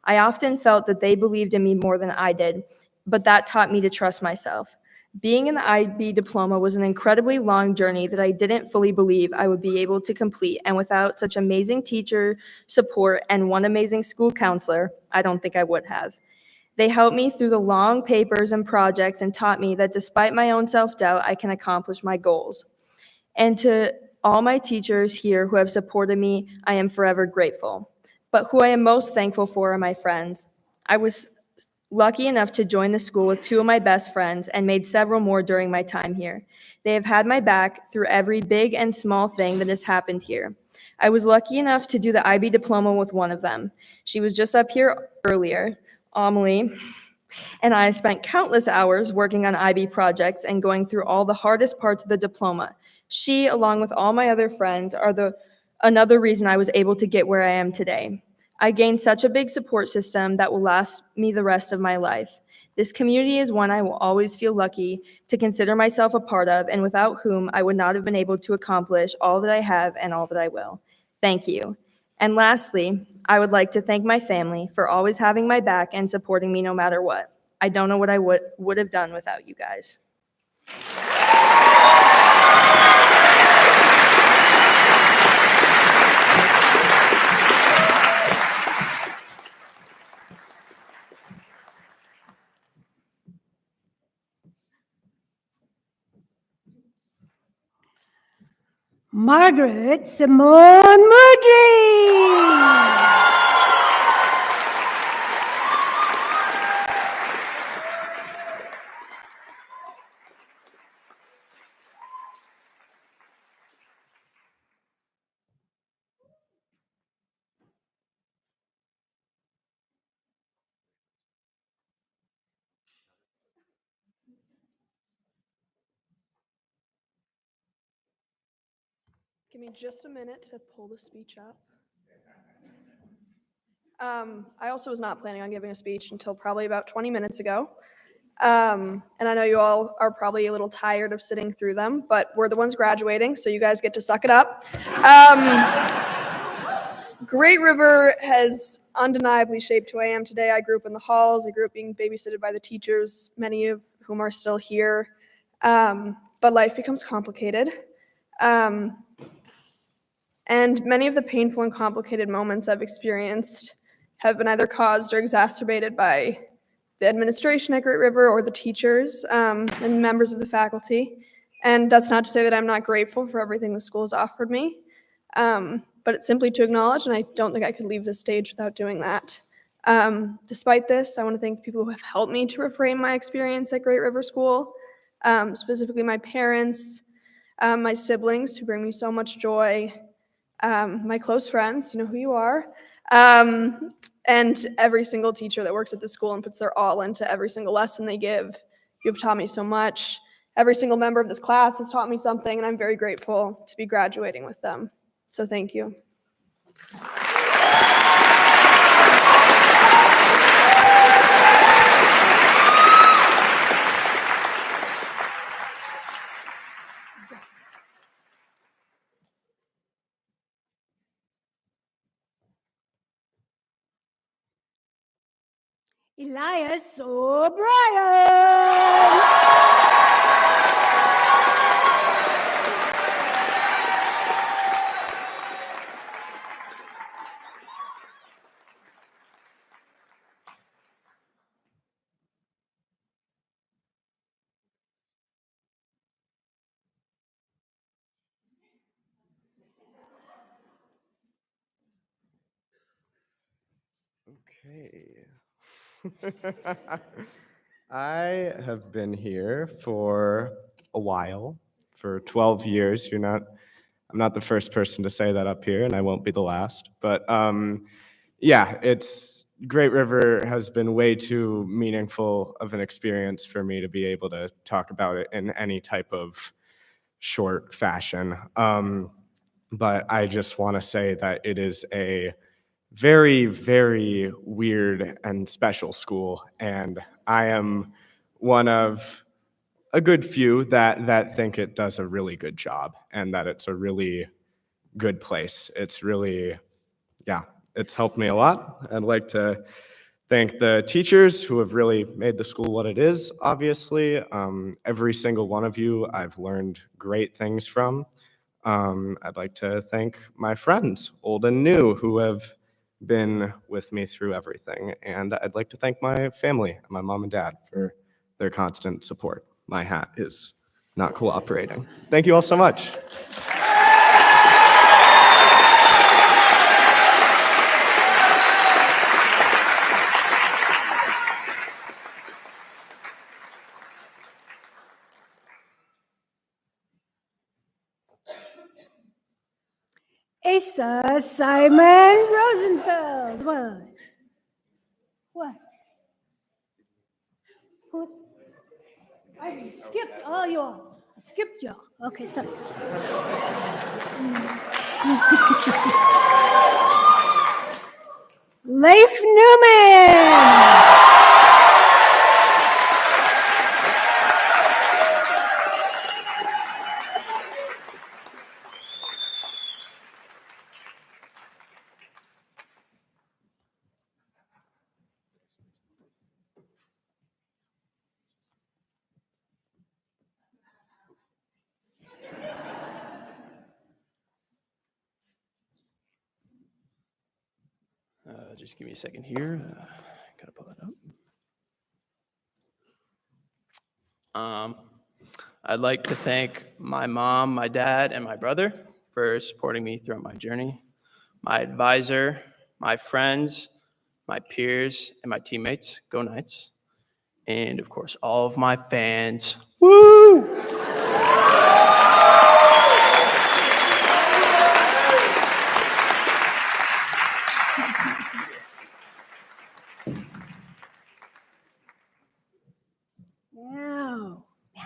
I often felt that they believed in me more than I did, but that taught me to trust myself. Being in the IB diploma was an incredibly long journey that I didn't fully believe I would be able to complete, and without such amazing teacher support and one amazing school counselor, I don't think I would have. They helped me through the long papers and projects and taught me that despite my own self-doubt, I can accomplish my goals. And to all my teachers here who have supported me, I am forever grateful. But who I am most thankful for are my friends. I was lucky enough to join the school with 2 of my best friends and made several more during my time here. They have had my back through every big and small thing that has happened here. I was lucky enough to do the IB diploma with one of them. She was just up here earlier, Amelie, and I spent countless hours working on IB projects and going through all the hardest parts of the diploma. She, along with all my other friends, are another reason I was able to get where I am today. I gained such a big support system that will last me the rest of my life. This community is one I will always feel lucky to consider myself a part of, and without whom I would not have been able to accomplish all that I have and all that I will. Thank you. And lastly, I would like to thank my family for always having my back and supporting me no matter what. I don't know what I would have done without you guys. Margaret Simone Mudry. Give me just a minute to pull the speech up. I also was not planning on giving a speech until probably about 20 minutes ago. And I know you all are probably a little tired of sitting through them, but we're the ones graduating, so you guys get to suck it up. Great River has undeniably shaped who I am today. I grew up in the halls. I grew up being babysitted by the teachers, many of whom are still here. But life becomes complicated. And many of the painful and complicated moments I've experienced have been either caused or exacerbated by the administration at Great River or the teachers and members of the faculty. And that's not to say that I'm not grateful for everything the school has offered me, but it's simply to acknowledge, and I don't think I could leave this stage without doing that. Despite this, I want to thank the people who have helped me to reframe my experience at Great River School, specifically my parents, my siblings who bring me so much joy, my close friends, you know who you are, and every single teacher that works at the school and puts their all into every single lesson they give. You've taught me so much. Every single member of this class has taught me something, and I'm very grateful to be graduating with them. So thank you. Elias O'Brien. Okay. I have been here for a while, for 12 years. I'm not the first person to say that up here, and I won't be the last. But yeah, Great River has been way too meaningful of an experience for me to be able to talk about it in any type of short fashion. But I just want to say that it is a very, very weird and special school, and I am one of a good few that think it does a really good job and that it's a really good place. It's really, yeah, it's helped me a lot. I'd like to thank the teachers who have really made the school what it is, obviously. Every single one of you I've learned great things from. I'd like to thank my friends, old and new, who have been with me through everything. And I'd like to thank my family, my mom and dad, for their constant support. My hat is not cooperating. Thank you all so much. Asa Simon Rosenfeld. What? Who's? I skipped all y'all. I skipped y'all. Okay, sorry. Leif Newman. Just give me a second here. Gotta pull it up. I'd like to thank my mom, my dad, and my brother for supporting me throughout my journey, my advisor, my friends, my peers, and my teammates. Go Knights. And of course, all of my fans. Woo!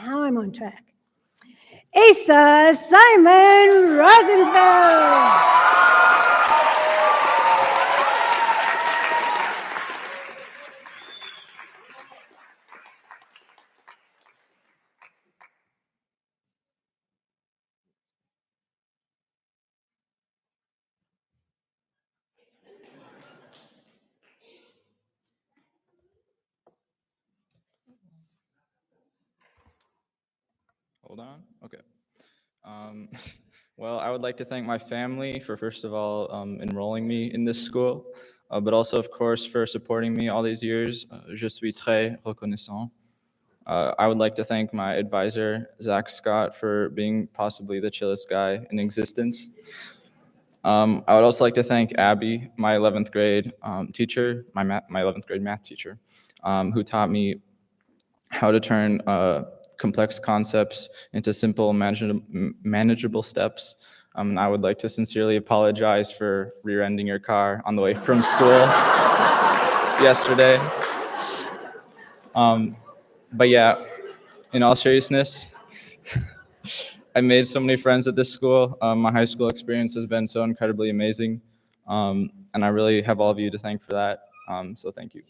Now I'm on track. Asa Simon Rosenfeld. Hold on. Okay. Um, well, I would like to thank my family for, first of all, enrolling me in this school, but also, of course, for supporting me all these years. Je suis très reconnaissant. I would like to thank my advisor, Zach Scott, for being possibly the chillest guy in existence. I would also like to thank Abby, my 11th grade teacher, my 11th grade math teacher, who taught me how to turn complex concepts into simple, manageable steps. I would like to sincerely apologize for rear-ending your car on the way from school yesterday. But yeah, in all seriousness, I made so many friends at this school. My high school experience has been so incredibly amazing. And I really have all of you to thank for that. So thank you.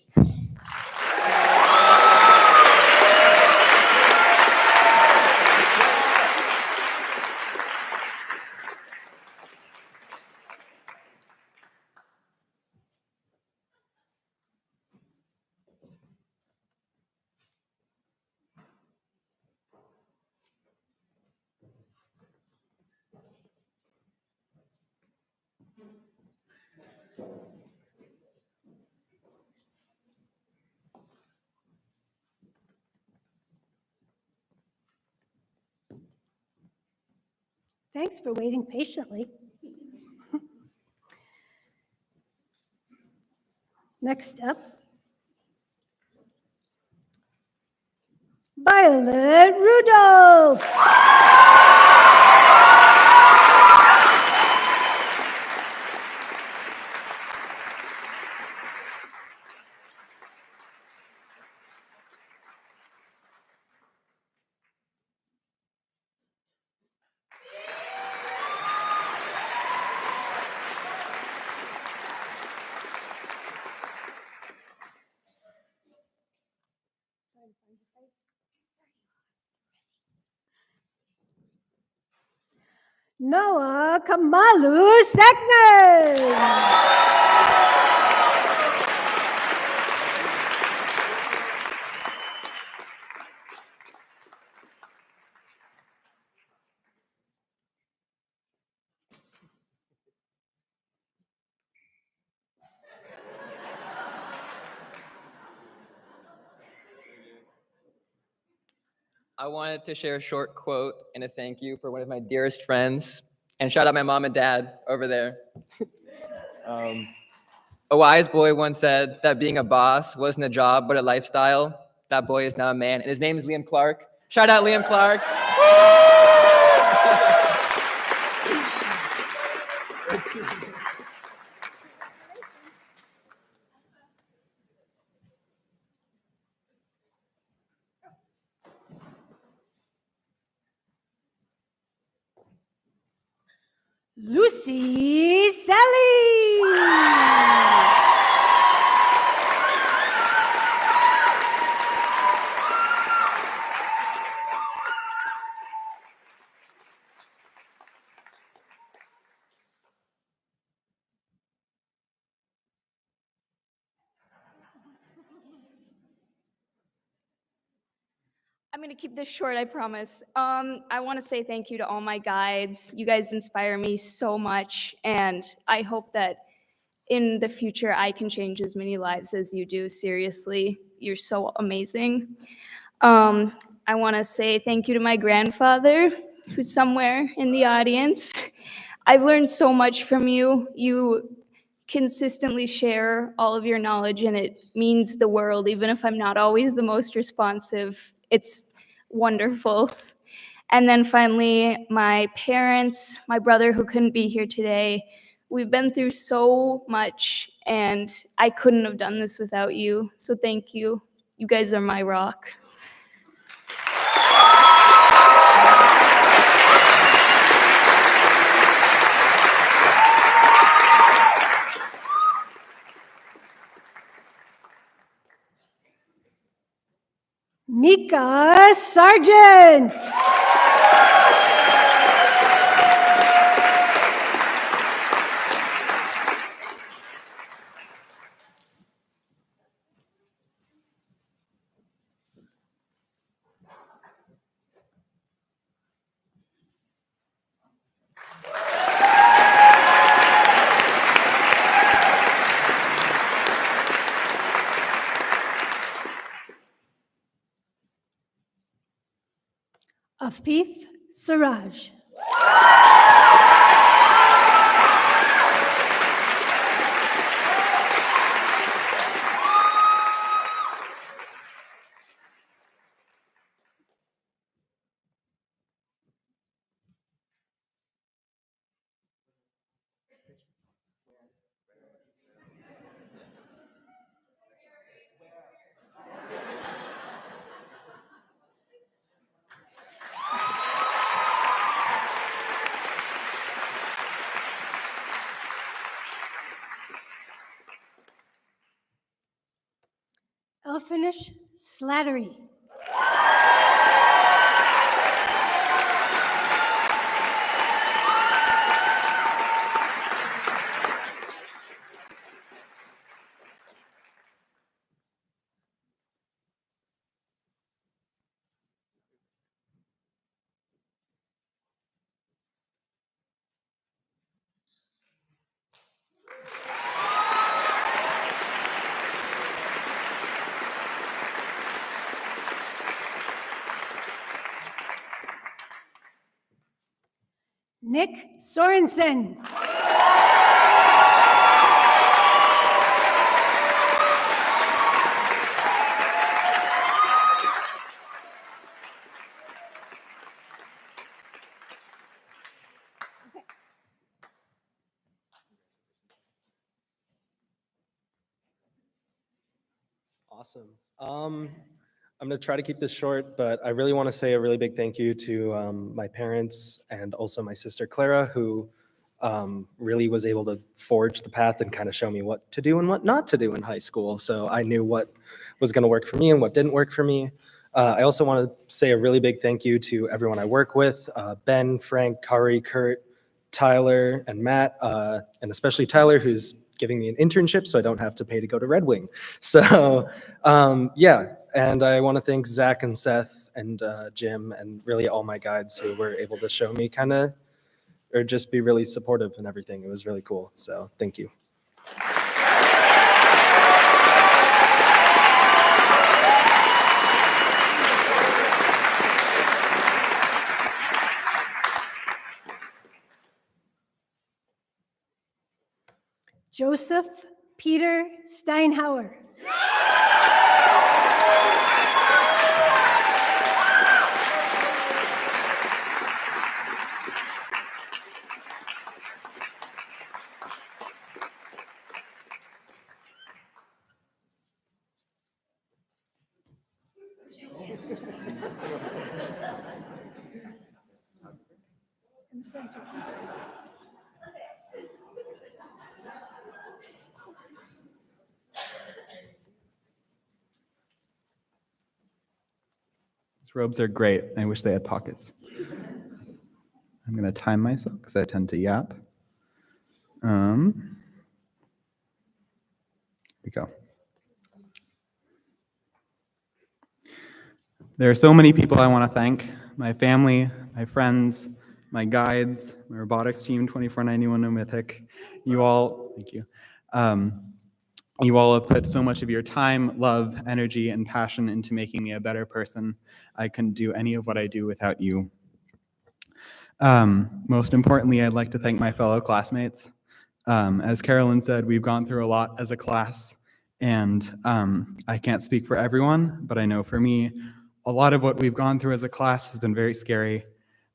Thanks for waiting patiently. Next up, Violet Rudolph. Noah Kamalu Sekner. I wanted to share a short quote and a thank you for one of my dearest friends, and shout out my mom and dad over there. A wise boy once said that being a boss wasn't a job, but a lifestyle. That boy is now a man, and his name is Liam Clark. Shout out Liam Clark. Lucy Sally. I'm going to keep this short, I promise. I want to say thank you to all my guides. You guys inspire me so much, and I hope that in the future I can change as many lives as you do. Seriously, you're so amazing. I want to say thank you to my grandfather, who's somewhere in the audience. I've learned so much from you. You consistently share all of your knowledge, and it means the world, even if I'm not always the most responsive. It's wonderful. And then finally, my parents, my brother who couldn't be here today. We've been through so much, and I couldn't have done this without you. So thank you. You guys are my rock. Mika Sargent. Afif Siraj. Elfinish Slattery. Nick Sorensen. Awesome. I'm going to try to keep this short, but I really want to say a really big thank you to my parents and also my sister Clara, who really was able to forge the path and kind of show me what to do and what not to do in high school. So I knew what was going to work for me and what didn't work for me. I also want to say a really big thank you to everyone I work with, Ben, Frank, Kari, Kurt, Tyler, and Matt, and especially Tyler, who's giving me an internship so I don't have to pay to go to Red Wing. So yeah, and I want to thank Zach and Seth and Jim and really all my guides who were able to show me kind of, or just be really supportive and everything. It was really cool. So thank you. Joseph Peter Steinhauer. These robes are great. I wish they had pockets. I'm going to time myself because I tend to yap. Here we go. There are so many people I want to thank. My family, my friends, my guides, my robotics team, 2491 No Mythic. You all, thank you. You all have put so much of your time, love, energy, and passion into making me a better person. I couldn't do any of what I do without you. Most importantly, I'd like to thank my fellow classmates. As Carolyn said, we've gone through a lot as a class, and I can't speak for everyone, but I know for me, a lot of what we've gone through as a class has been very scary.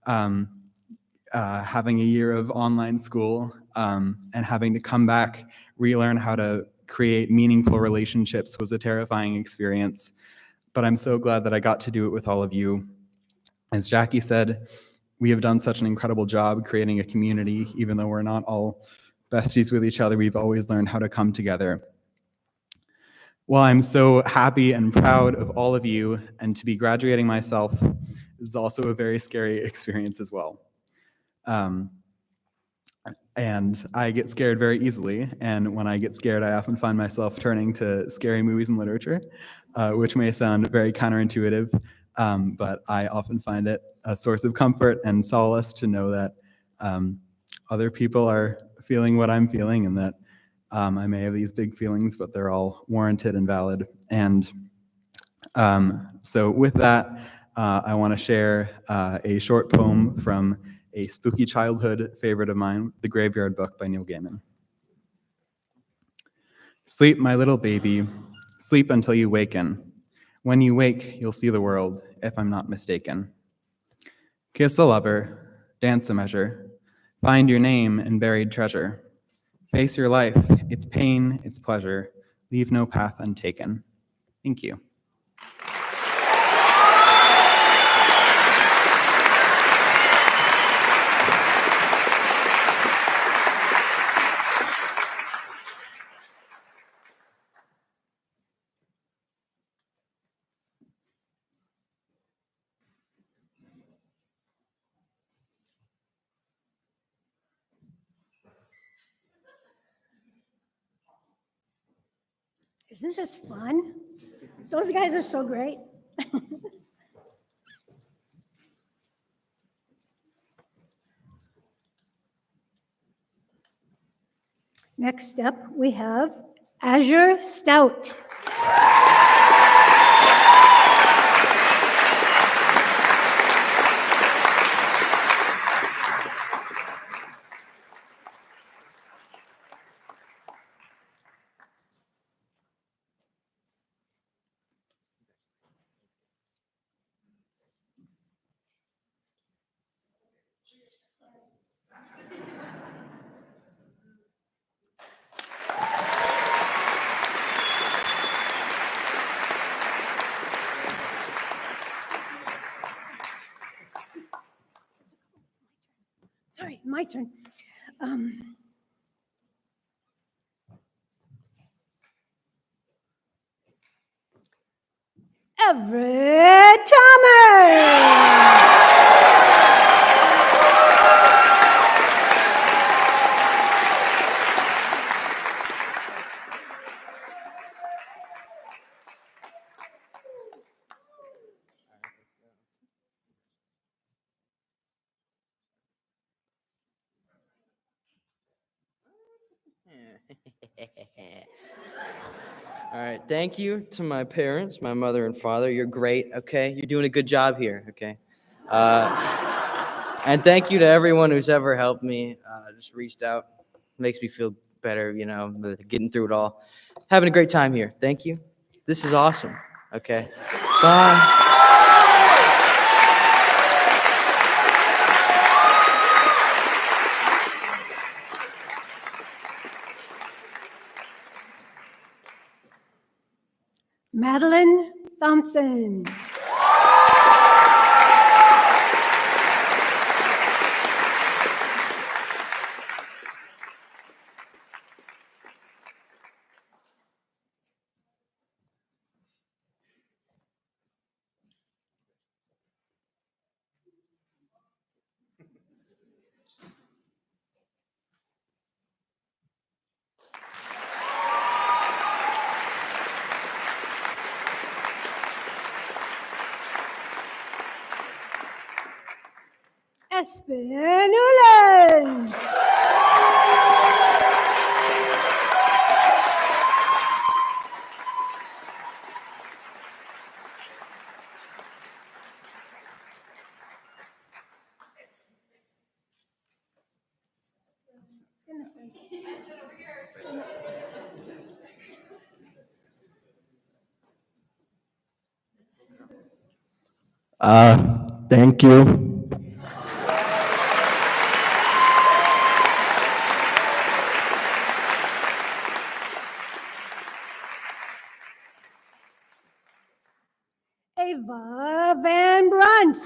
Having a year of online school and having to come back, relearn how to create meaningful relationships was a terrifying experience. But I'm so glad that I got to do it with all of you. As Jackie said, we have done such an incredible job creating a community. Even though we're not all besties with each other, we've always learned how to come together. While I'm so happy and proud of all of you and to be graduating myself, is also a very scary experience as well. And I get scared very easily, and when I get scared, I often find myself turning to scary movies and literature, which may sound very counterintuitive, but I often find it a source of comfort and solace to know that other people are feeling what I'm feeling, and that I may have these big feelings, but they're all warranted and valid. And so with that, I want to share a short poem from a spooky childhood favorite of mine, The Graveyard Book by Neil Gaiman. Sleep, my little baby, sleep until you waken. When you wake, you'll see the world, if I'm not mistaken. Kiss a lover, dance a measure, find your name in buried treasure. Face your life, its pain, its pleasure, leave no path untaken. Thank you. Isn't this fun? Those guys are so great. Next up, we have Azure Stout. Sorry, my turn. Everett Thomas. All right, thank you to my parents, my mother and father. You're great, okay? You're doing a good job here, okay? And thank you to everyone who's ever helped me, just reached out. Makes me feel better, you know, getting through it all. Having a great time here. Thank you. This is awesome, okay? Bye. Madeline Thompson. Espen Uland. Thank you. Ava Van Brunt.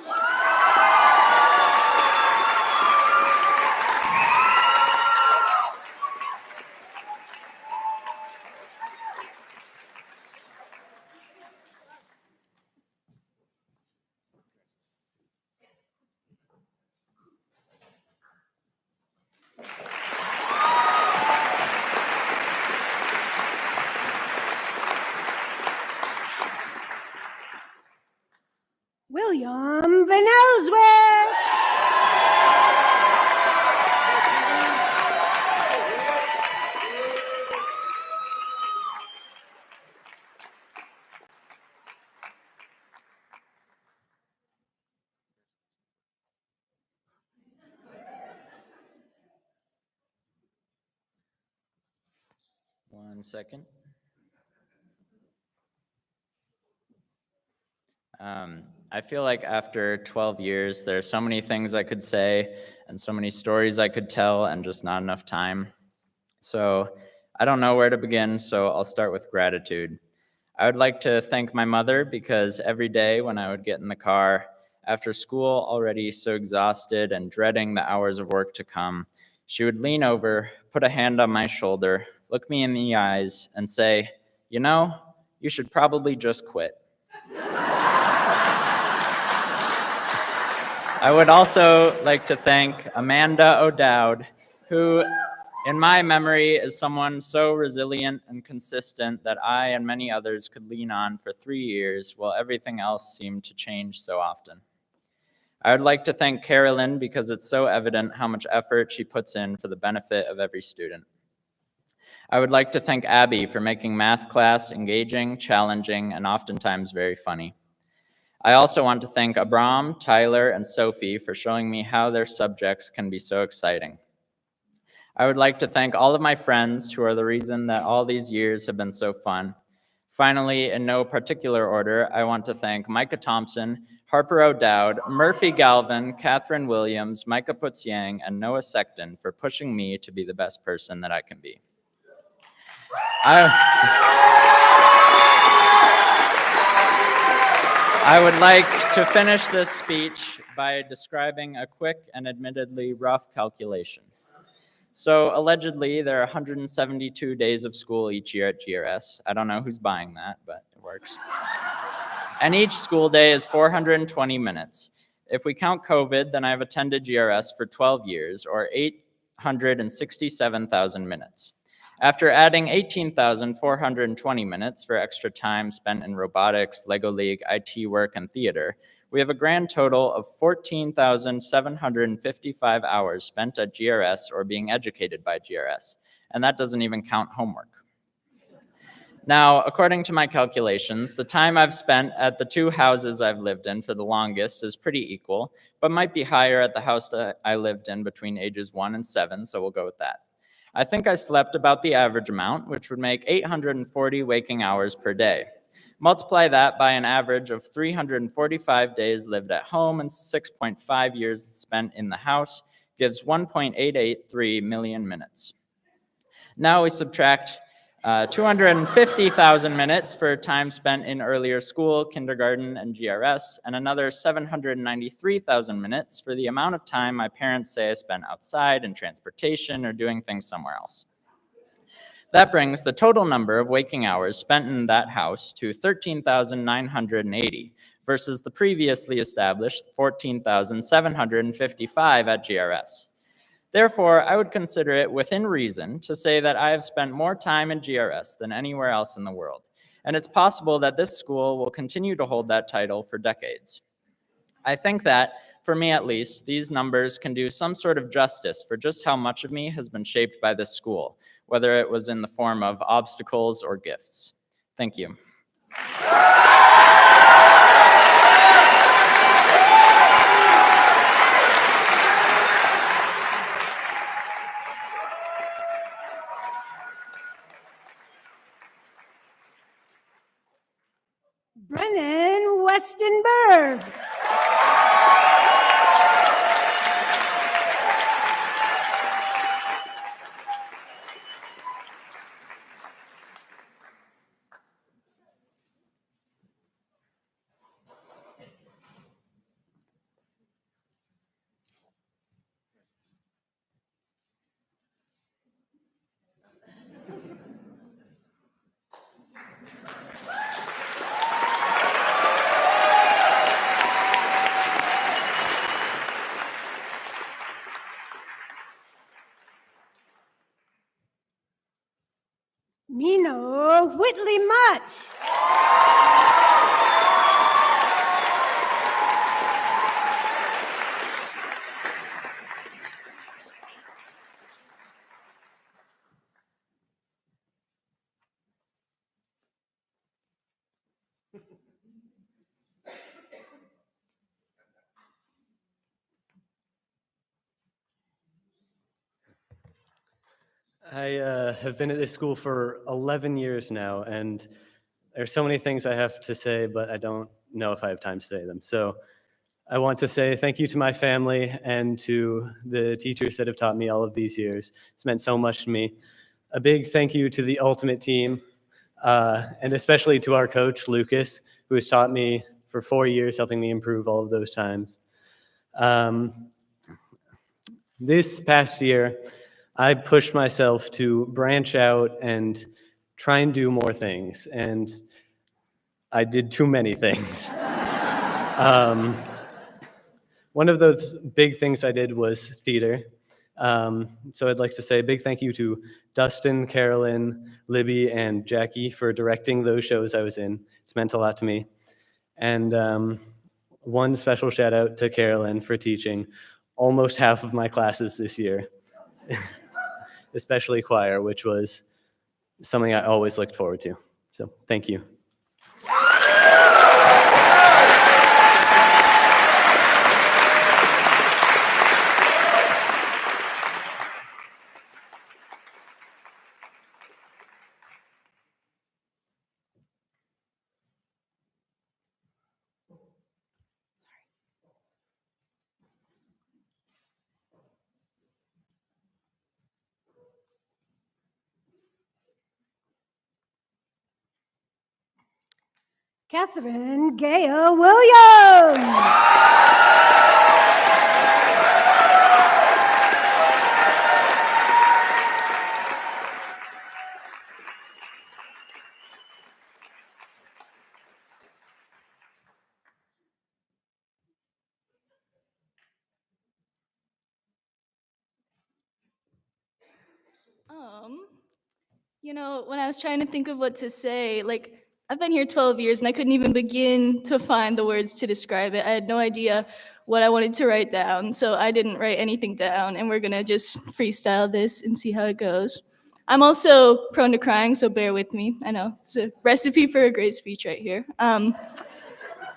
William Van Elswick. One second. I feel like after 12 years, there are so many things I could say and so many stories I could tell and just not enough time. So I don't know where to begin, so I'll start with gratitude. I would like to thank my mother because every day when I would get in the car after school, already so exhausted and dreading the hours of work to come, she would lean over, put a hand on my shoulder, look me in the eyes, and say, "You know, you should probably just quit." I would also like to thank Amanda O'Dowd, who, in my memory, is someone so resilient and consistent that I and many others could lean on for 3 years while everything else seemed to change so often. I would like to thank Carolyn because it's so evident how much effort she puts in for the benefit of every student. I would like to thank Abby for making math class engaging, challenging, and oftentimes very funny. I also want to thank Abram, Tyler, and Sophie for showing me how their subjects can be so exciting. I would like to thank all of my friends who are the reason that all these years have been so fun. Finally, in no particular order, I want to thank Micah Thompson, Harper O'Dowd, Murphy Galvin, Catherine Williams, Micah Putsiang, and Noah Secton for pushing me to be the best person that I can be. I would like to finish this speech by describing a quick and admittedly rough calculation. So allegedly, there are 172 days of school each year at GRS. I don't know who's buying that, but it works. And each school day is 420 minutes. If we count COVID, then I've attended GRS for 12 years, or 867,000 minutes. After adding 18,420 minutes for extra time spent in robotics, Lego League, IT work, and theater, we have a grand total of 14,755 hours spent at GRS or being educated by GRS, and that doesn't even count homework. Now, according to my calculations, the time I've spent at the 2 houses I've lived in for the longest is pretty equal, but might be higher at the house that I lived in between ages 1 and 7, so we'll go with that. I think I slept about the average amount, which would make 840 waking hours per day. Multiply that by an average of 345 days lived at home and 6.5 years spent in the house, gives 1.883 million minutes. Now we subtract 250,000 minutes for time spent in earlier school, kindergarten, and GRS, and another 793,000 minutes for the amount of time my parents say I spent outside in transportation or doing things somewhere else. That brings the total number of waking hours spent in that house to 13,980 versus the previously established 14,755 at GRS. Therefore, I would consider it within reason to say that I have spent more time in GRS than anywhere else in the world, and it's possible that this school will continue to hold that title for decades. I think that, for me at least, these numbers can do some sort of justice for just how much of me has been shaped by this school, whether it was in the form of obstacles or gifts. Thank you. Brennan Westenberg. Mino Whitley Mutt. I have been at this school for 11 years now, and there's so many things I have to say, but I don't know if I have time to say them. So I want to say thank you to my family and to the teachers that have taught me all of these years. It's meant so much to me. A big thank you to the Ultimate team, and especially to our coach, Lucas, who has taught me for 4 years, helping me improve all of those times. This past year, I pushed myself to branch out and try and do more things, and I did too many things. One of those big things I did was theater. So I'd like to say a big thank you to Dustin, Carolyn, Libby, and Jackie for directing those shows I was in. It's meant a lot to me. And one special shout out to Carolyn for teaching almost half of my classes this year, especially choir, which was something I always looked forward to. So thank you. Catherine Gaya Williams. When I was trying to think of what to say, like, I've been here 12 years and I couldn't even begin to find the words to describe it. I had no idea what I wanted to write down, so I didn't write anything down, and we're gonna just freestyle this and see how it goes. I'm also prone to crying, so bear with me. I know, it's a recipe for a great speech right here.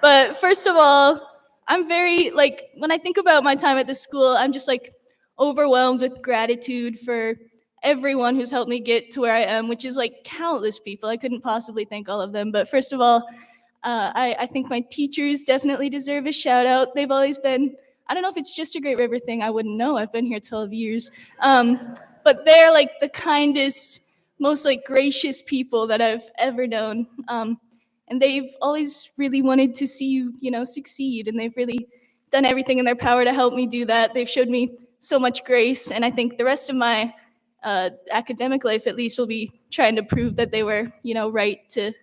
But first of all, I'm very, when I think about my time at this school, I'm just overwhelmed with gratitude for everyone who's helped me get to where I am, which is countless people. I couldn't possibly thank all of them. But first of all, I think my teachers definitely deserve a shout out. They've always been, I don't know if it's just a Great River thing, I wouldn't know. I've been here 12 years. But they're the kindest, most gracious people that I've ever known. And they've always really wanted to see you, succeed. And they've really done everything in their power to help me do that. They've showed me so much grace. And I think the rest of my academic life, at least, will be trying to prove that they were, right to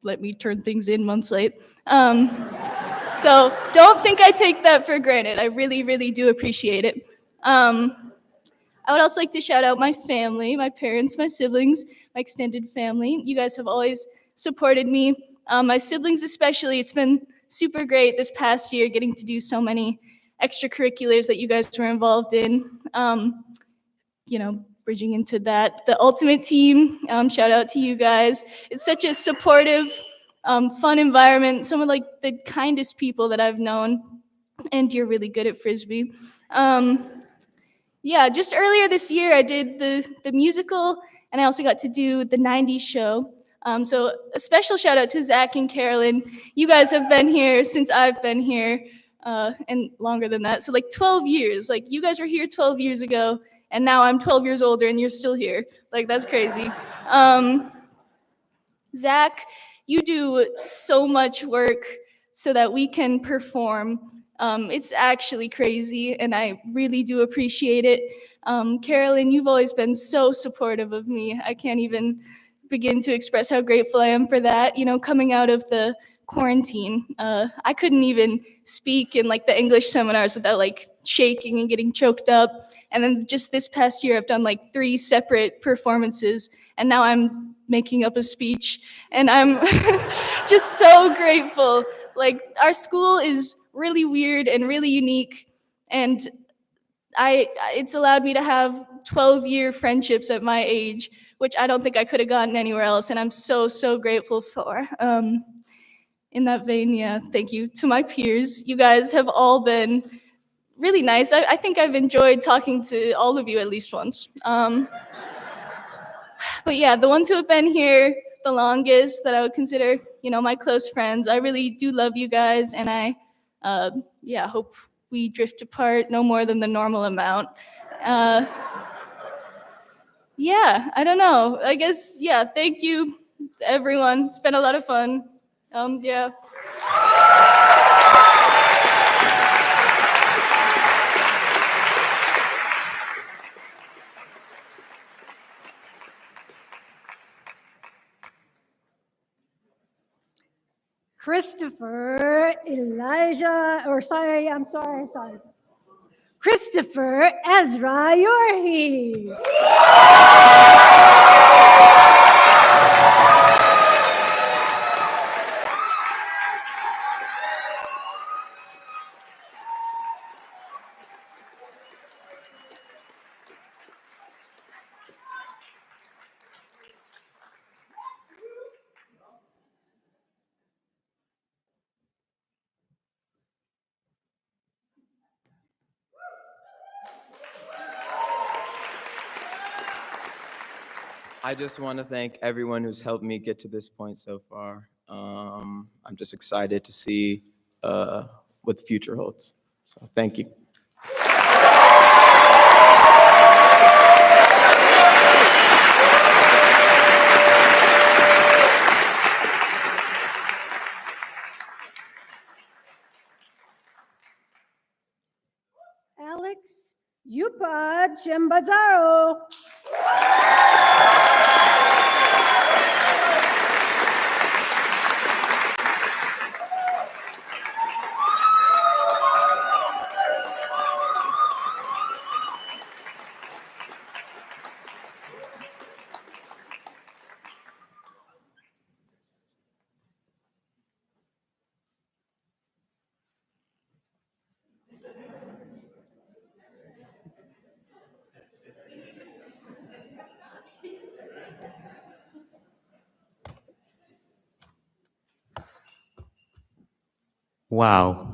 let me turn things in months late. So don't think I take that for granted. I really, really do appreciate it. I would also like to shout out my family, my parents, my siblings, my extended family. You guys have always supported me. My siblings especially, it's been super great this past year getting to do so many extracurriculars that you guys were involved in. Bridging into that, the Ultimate team, shout out to you guys. It's such a supportive, fun environment, some of the kindest people that I've known, and you're really good at Frisbee. Yeah, just earlier this year, I did the musical, and I also got to do the 90s show. So a special shout out to Zach and Carolyn. You guys have been here since I've been here, and longer than that. So 12 years. You guys were here 12 years ago, and now I'm 12 years older, and you're still here. That's crazy. Zach, you do so much work so that we can perform. It's actually crazy, and I really do appreciate it. Carolyn, you've always been so supportive of me. I can't even begin to express how grateful I am for that. Coming out of the quarantine. I couldn't even speak in like the English seminars without like shaking and getting choked up. And then just this past year, I've done like 3 separate performances, and now I'm making up a speech, and I'm just so grateful. Like, our school is really weird and really unique, and it's allowed me to have 12-year friendships at my age, which I don't think I could have gotten anywhere else, and I'm so, so grateful for. In that vein, yeah, thank you to my peers. You guys have all been really nice. I think I've enjoyed talking to all of you at least once. But yeah, the ones who have been here the longest that I would consider, my close friends, I really do love you guys, and I, hope we drift apart no more than the normal amount. Yeah, I don't know. I guess, yeah, thank you, everyone. It's been a lot of fun. Yeah. Christopher Elijah, I'm sorry. Christopher Ezra Yorhi. I just want to thank everyone who's helped me get to this point so far. I'm just excited to see what the future holds. So thank you. Alex Yupa Chimbazaro. Wow.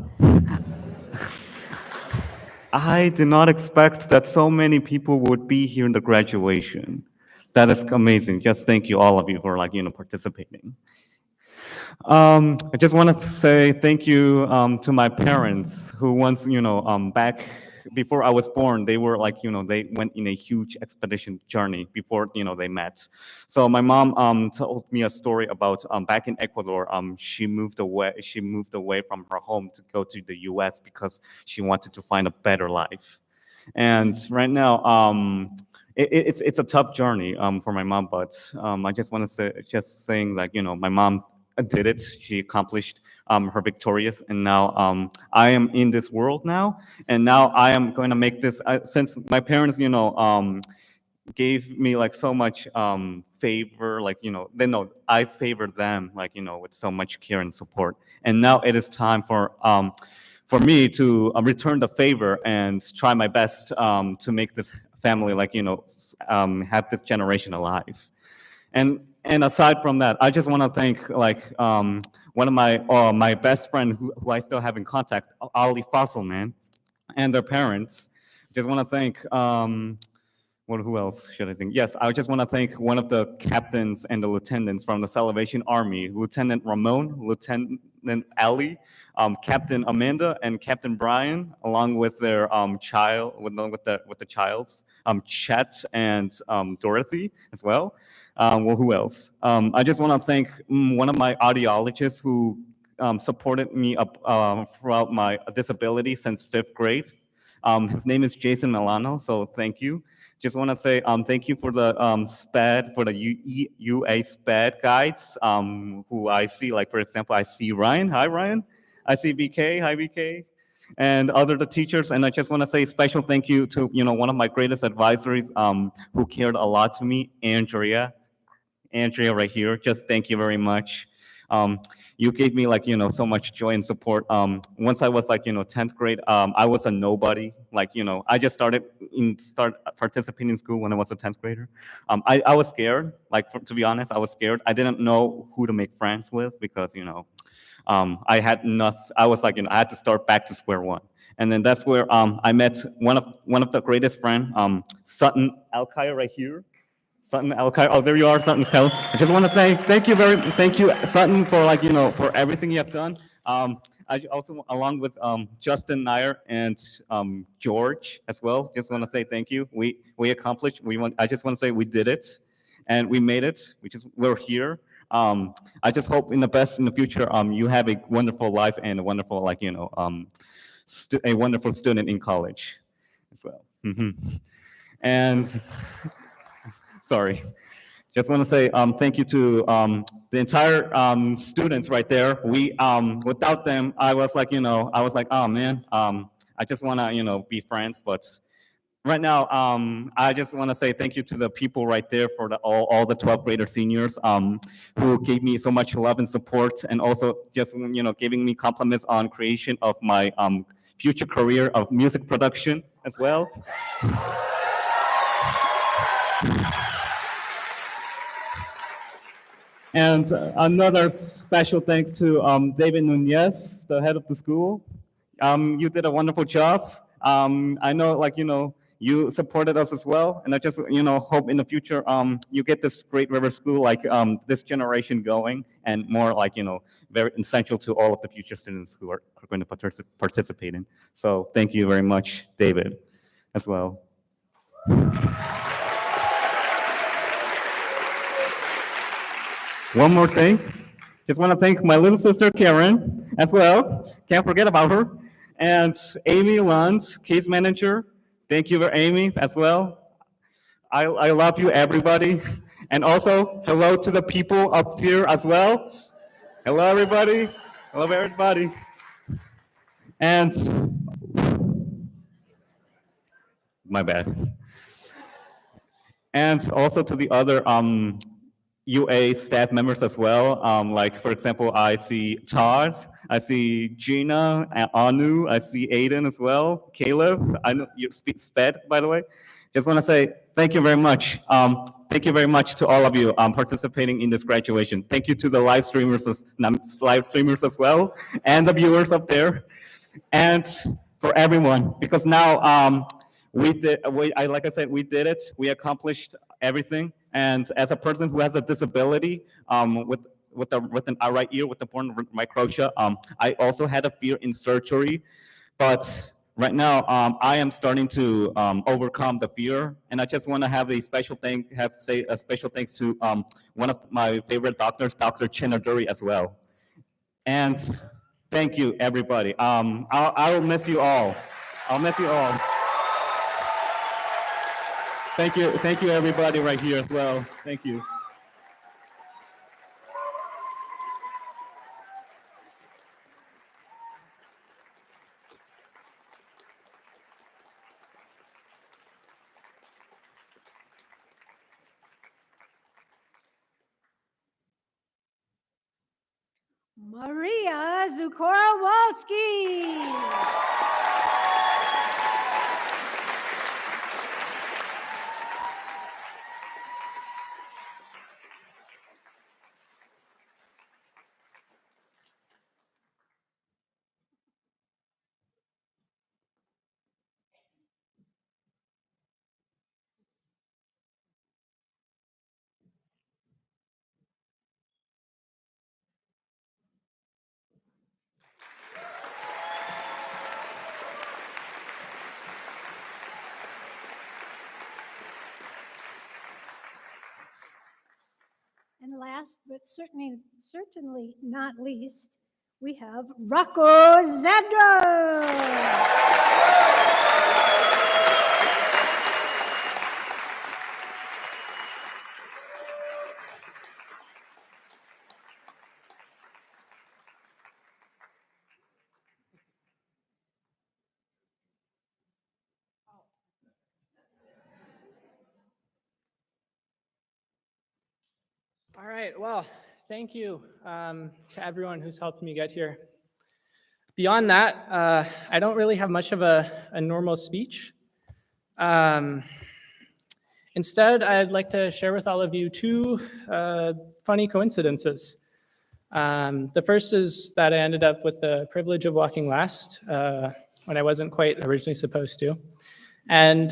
I did not expect that so many people would be here in the graduation. That is amazing. Just thank you, all of you, for participating. I just want to say thank you to my parents who once, back before I was born, they were they went in a huge expedition journey before, they met. So my mom told me a story about back in Ecuador, she moved away from her home to go to the US because she wanted to find a better life. And right now, it's a tough journey for my mom, but I just want to say, saying my mom did it. She accomplished her victorious, and now I am in this world now, and now I am going to make this. Since my parents, gave me so much favor, I favored them with so much care and support, and now it is time for me to return the favor and try my best to make this family have this generation alive. And aside from that, I just want to thank one of my best friend who I still have in contact, Ali Fossil, man, and their parents. Just want to thank who else should I thank? Yes, I just want to thank one of the captains and the lieutenants from the Salvation Army, Lieutenant Ramon, Lieutenant Ali, Captain Amanda, and Captain Brian, along with their child, with the childs, Chet and Dorothy as well. Who else? I just want to thank one of my audiologists who supported me up throughout my disability since 5th grade. His name is Jason Milano, so thank you. Just want to say thank you for the SPED, for the UA SPED guides, who I see, like for example, I see Ryan. Hi, Ryan. I see BK. Hi, BK. And other the teachers. And I just want to say special thank you to, one of my greatest advisories who cared a lot to me, Andrea. Andrea right here, just thank you very much. You gave me so much joy and support. Once I was 10th grade, I was a nobody. I just started participating in school when I was a 10th grader. I was scared, to be honest, I was scared. I didn't know who to make friends with because, I had nothing. I was I had to start back to square one. And then that's where I met one of the greatest friend, Sutton Alkire right here. Sutton Alkire, oh, there you are, Sutton Kell. I just want to say thank you, Sutton, for for everything you have done. I also, along with Justin Nair and George as well, just want to say thank you. We accomplished. I just want to say we did it, and we made it. We're here. I just hope in the future, you have a wonderful life and a wonderful a wonderful student in college as well. And sorry. Just want to say thank you to the entire students right there. Without them, I was oh man, I just want to, be friends. But right now, I just want to say thank you to the people right there for all the 12th grader seniors who gave me so much love and support, and also just giving me compliments on creation of my future career of music production as well. And another special thanks to David Nunez, the head of the school. You did a wonderful job. I know, you supported us as well, and I just, hope in the future you get this Great River School, this generation going, and more very essential to all of the future students who are going to participate in. So thank you very much, David, as well. One more thing, just want to thank my little sister Karen as well. Can't forget about her. And Amy Luntz, case manager. Thank you, Amy, as well. I love you, everybody. And also, hello to the people up here as well. Hello, everybody. Hello, everybody. And my bad. And also to the other UA staff members as well. For example, I see Todd, I see Gina, Anu, I see Aiden as well, Caleb. I know you speak SPED, by the way. Just want to say thank you very much. Thank you very much to all of you participating in this graduation. Thank you to the live streamers as well, and the viewers up there, and for everyone, because now like I said, we did it. We accomplished everything. And as a person who has a disability with an right ear, with the bone microtia, I also had a fear in surgery. But right now, I am starting to overcome the fear. And I just want to have a special thanks to one of my favorite doctors, Dr. Chinaduri, as well. And thank you, everybody. I'll miss you all. I'll miss you all. Thank you, everybody right here as well. Thank you. Maria Zukorowski. And last, but certainly not least, we have Rocco Zadro. All right, well, thank you to everyone who's helped me get here. Beyond that, I don't really have much of a normal speech. Instead, I'd like to share with all of you two funny coincidences. The first is that I ended up with the privilege of walking last when I wasn't quite originally supposed to. And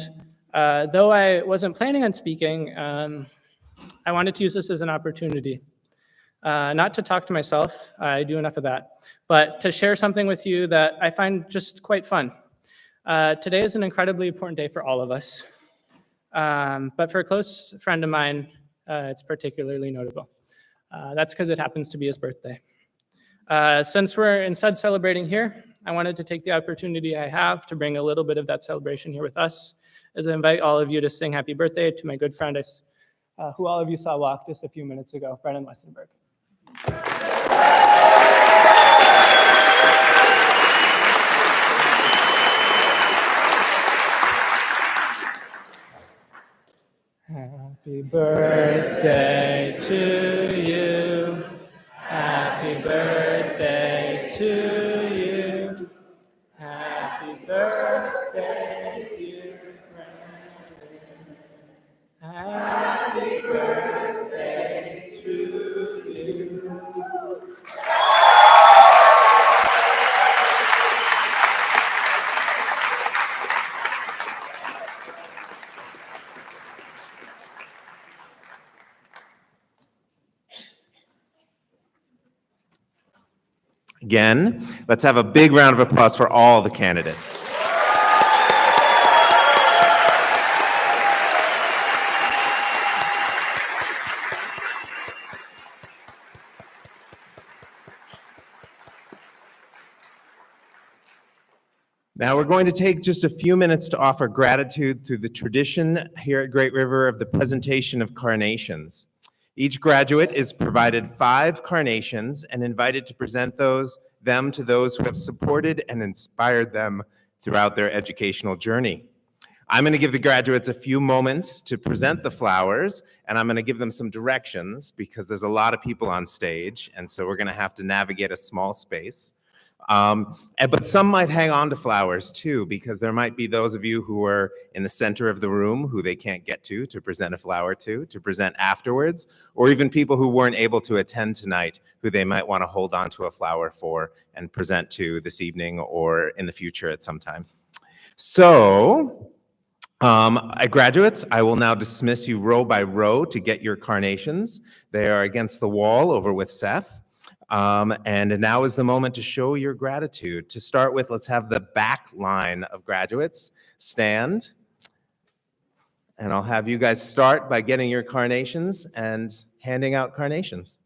though I wasn't planning on speaking, I wanted to use this as an opportunity. Not to talk to myself, I do enough of that, but to share something with you that I find just quite fun. Today is an incredibly important day for all of us, but for a close friend of mine, it's particularly notable. That's because it happens to be his birthday. Since we're instead celebrating here, I wanted to take the opportunity I have to bring a little bit of that celebration here with us, as I invite all of you to sing happy birthday to my good friend, who all of you saw walk just a few minutes ago, Brennan Lessenberg. Happy birthday to you. Happy birthday to you. Happy birthday, dear Brennan. Happy birthday to you. Again, let's have a big round of applause for all the candidates. Now we're going to take just a few minutes to offer gratitude through the tradition here at Great River of the presentation of carnations. Each graduate is provided 5 carnations and invited to present them to those who have supported and inspired them throughout their educational journey. I'm going to give the graduates a few moments to present the flowers, and I'm going to give them some directions because there's a lot of people on stage, and so we're going to have to navigate a small space. But some might hang on to flowers too, because there might be those of you who are in the center of the room who they can't get to present a flower to present afterwards, or even people who weren't able to attend tonight who they might want to hold on to a flower for and present to this evening or in the future at some time. So, graduates, I will now dismiss you row by row to get your carnations. They are against the wall over with Seth. And now is the moment to show your gratitude. To start with, let's have the back line of graduates stand. And I'll have you guys start by getting your carnations and handing out carnations.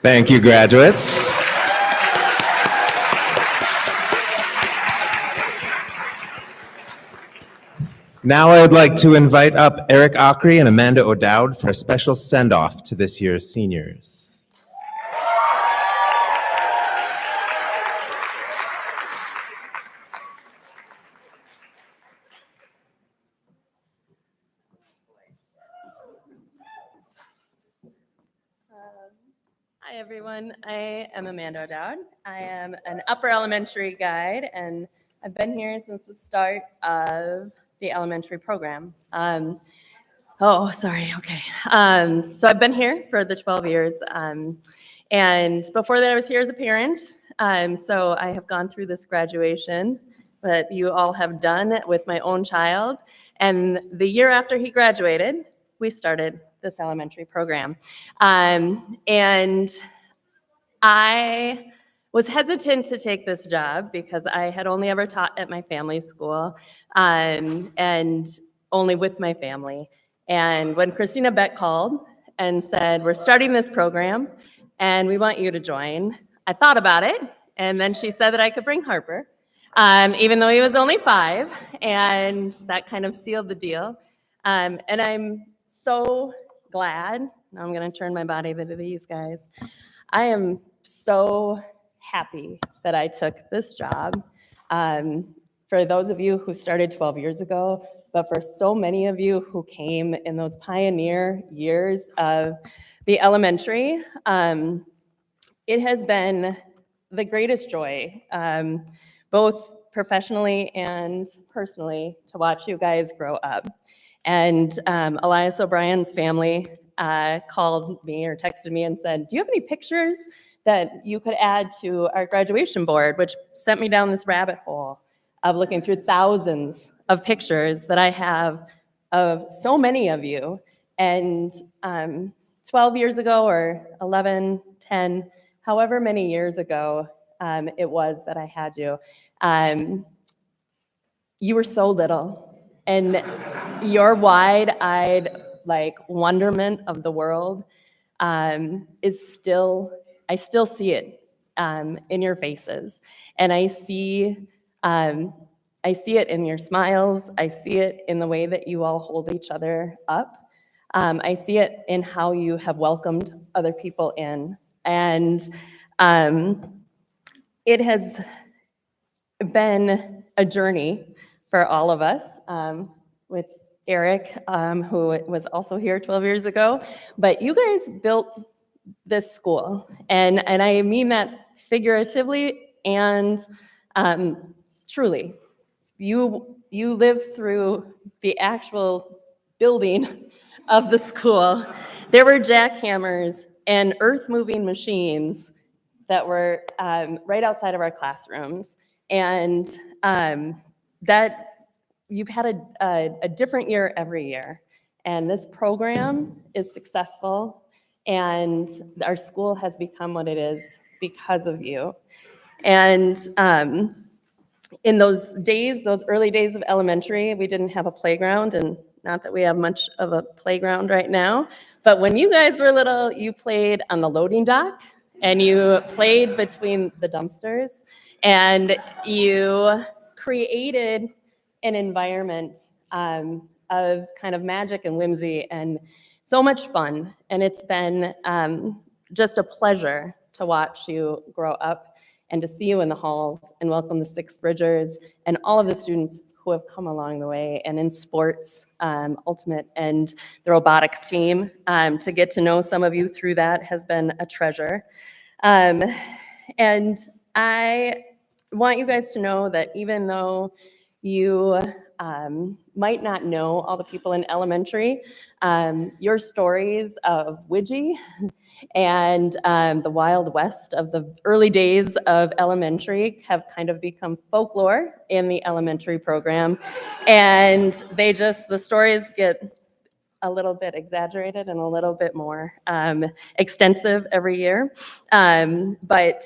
Thank you, graduates. Now I would like to invite up Eric Ockery and Amanda O'Dowd for a special send-off to this year's seniors. Hi, everyone. I am Amanda O'Dowd. I am an upper elementary guide, and I've been here since the start of the elementary program. Okay. So I've been here for the 12 years, and before that I was here as a parent. So I have gone through this graduation that you all have done with my own child, and the year after he graduated, we started this elementary program. And I was hesitant to take this job because I had only ever taught at my family school, and only with my family. And when Christina Beck called and said, "We're starting this program and we want you to join," I thought about it. And then she said that I could bring Harper, even though he was only 5, and that kind of sealed the deal. And I'm so glad. Now I'm going to turn my body to these guys. I am so happy that I took this job. For those of you who started 12 years ago, but for so many of you who came in those pioneer years of the elementary, it has been the greatest joy, both professionally and personally, to watch you guys grow up. And Elias O'Brien's family called me or texted me and said, "Do you have any pictures that you could add to our graduation board?" Which sent me down this rabbit hole of looking through thousands of pictures that I have of so many of you. And 12 years ago, or 11, 10, however many years ago it was that I had you, you were so little. And your wide-eyed wonderment of the world is still, I still see it in your faces. And I see it in your smiles. I see it in the way that you all hold each other up. I see it in how you have welcomed other people in. And it has been a journey for all of us, with Eric, who was also here 12 years ago. But you guys built this school, and I mean that figuratively and truly. You lived through the actual building of the school. There were jackhammers and earth-moving machines that were right outside of our classrooms, and that you've had a different year every year. And this program is successful, and our school has become what it is because of you. And in those days, those early days of elementary, we didn't have a playground, and not that we have much of a playground right now, but when you guys were little, you played on the loading dock, and you played between the dumpsters, and you created an environment of kind of magic and whimsy and so much fun. And it's been just a pleasure to watch you grow up and to see you in the halls and welcome the Sixth Bridgers and all of the students who have come along the way, and in sports, Ultimate, and the robotics team. To get to know some of you through that has been a treasure. And I want you guys to know that even though you might not know all the people in elementary, your stories of Widgie and the Wild West of the early days of elementary have kind of become folklore in the elementary program. And the stories get a little bit exaggerated and a little bit more extensive every year. But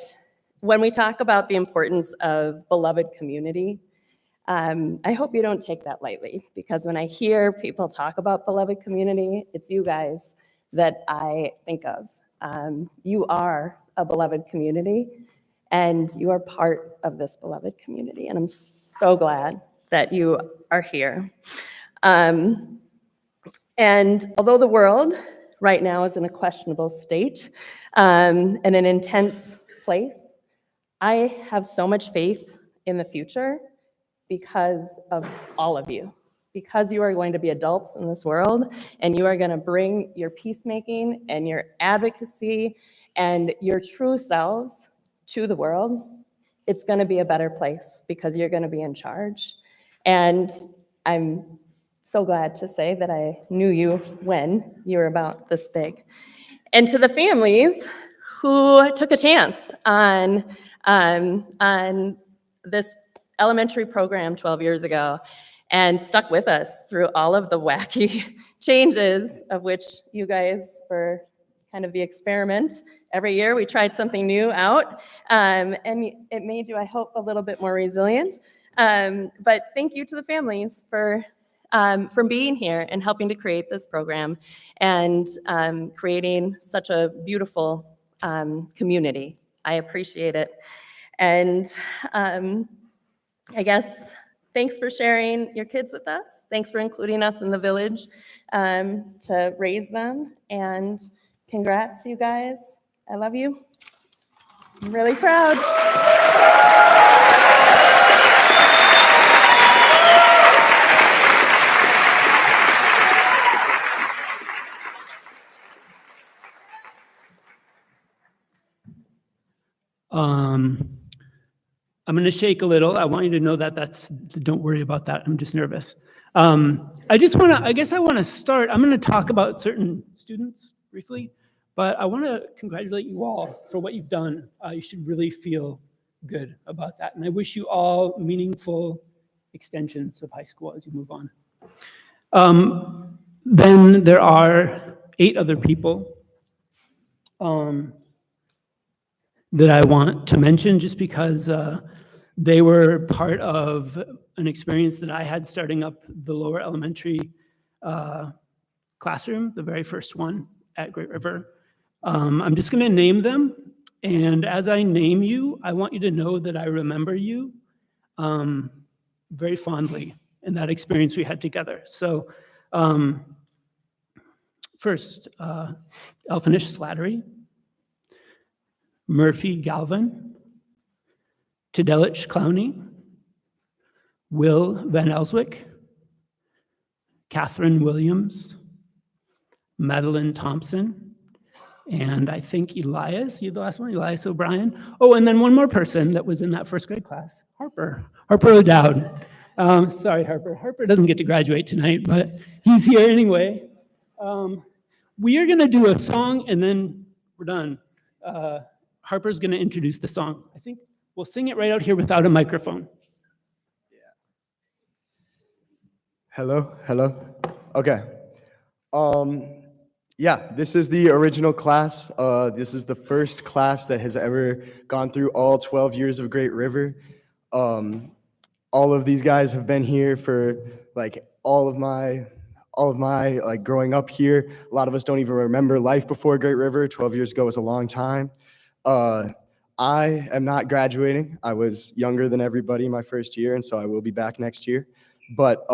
when we talk about the importance of beloved community, I hope you don't take that lightly, because when I hear people talk about beloved community, it's you guys that I think of. You are a beloved community, and you are part of this beloved community, and I'm so glad that you are here. And although the world right now is in a questionable state and an intense place, I have so much faith in the future because of all of you, because you are going to be adults in this world, and you are going to bring your peacemaking and your advocacy and your true selves to the world. It's going to be a better place because you're going to be in charge. And I'm so glad to say that I knew you when you were about this big. And to the families who took a chance on this elementary program 12 years ago and stuck with us through all of the wacky changes, of which you guys were kind of the experiment. Every year we tried something new out, and it made you, I hope, a little bit more resilient. But thank you to the families for being here and helping to create this program and creating such a beautiful community. I appreciate it. And I guess thanks for sharing your kids with us. Thanks for including us in the village to raise them. And congrats, you guys. I love you. I'm really proud. I'm going to shake a little. I want you to know that don't worry about that. I'm just nervous. I guess I want to start. I'm going to talk about certain students briefly, but I want to congratulate you all for what you've done. You should really feel good about that. And I wish you all meaningful extensions of high school as you move on. Then there are 8 other people that I want to mention just because they were part of an experience that I had starting up the lower elementary classroom, the very first one at Great River. I'm just going to name them, and as I name you, I want you to know that I remember you very fondly in that experience we had together. So first, Elfinish Slattery, Murphy Galvin, Tidelich Clowney, Will Van Elswick, Catherine Williams, Madeline Thompson, and I think Elias, you the last one, Elias O'Brien. Oh, and then one more person that was in that first grade class, Harper O'Dowd. Sorry, Harper. Harper doesn't get to graduate tonight, but he's here anyway. We are gonna do a song and then we're done. Harper's gonna introduce the song. I think we'll sing it right out here without a microphone. Hello. Okay. Yeah, this is the original class. This is the first class that has ever gone through all 12 years of Great River. All of these guys have been here for like all of my like growing up here. A lot of us don't even remember life before Great River. 12 years ago was a long time. I am not graduating. I was younger than everybody my first year, and so I will be back next year. But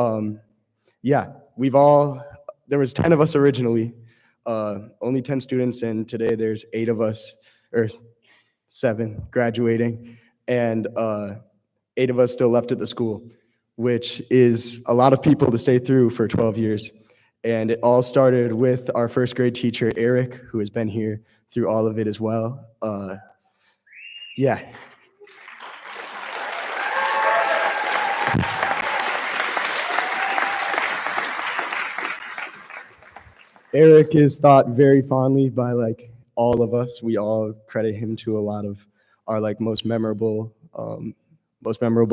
yeah, there was 10 of us originally, only 10 students, and today there's 8 of us, or 7 graduating, and 8 of us still left at the school, which is a lot of people to stay through for 12 years. And it all started with our first grade teacher, Eric, who has been here through all of it as well. Yeah. Eric is thought very fondly by like all of us. We all credit him to a lot of our like most memorable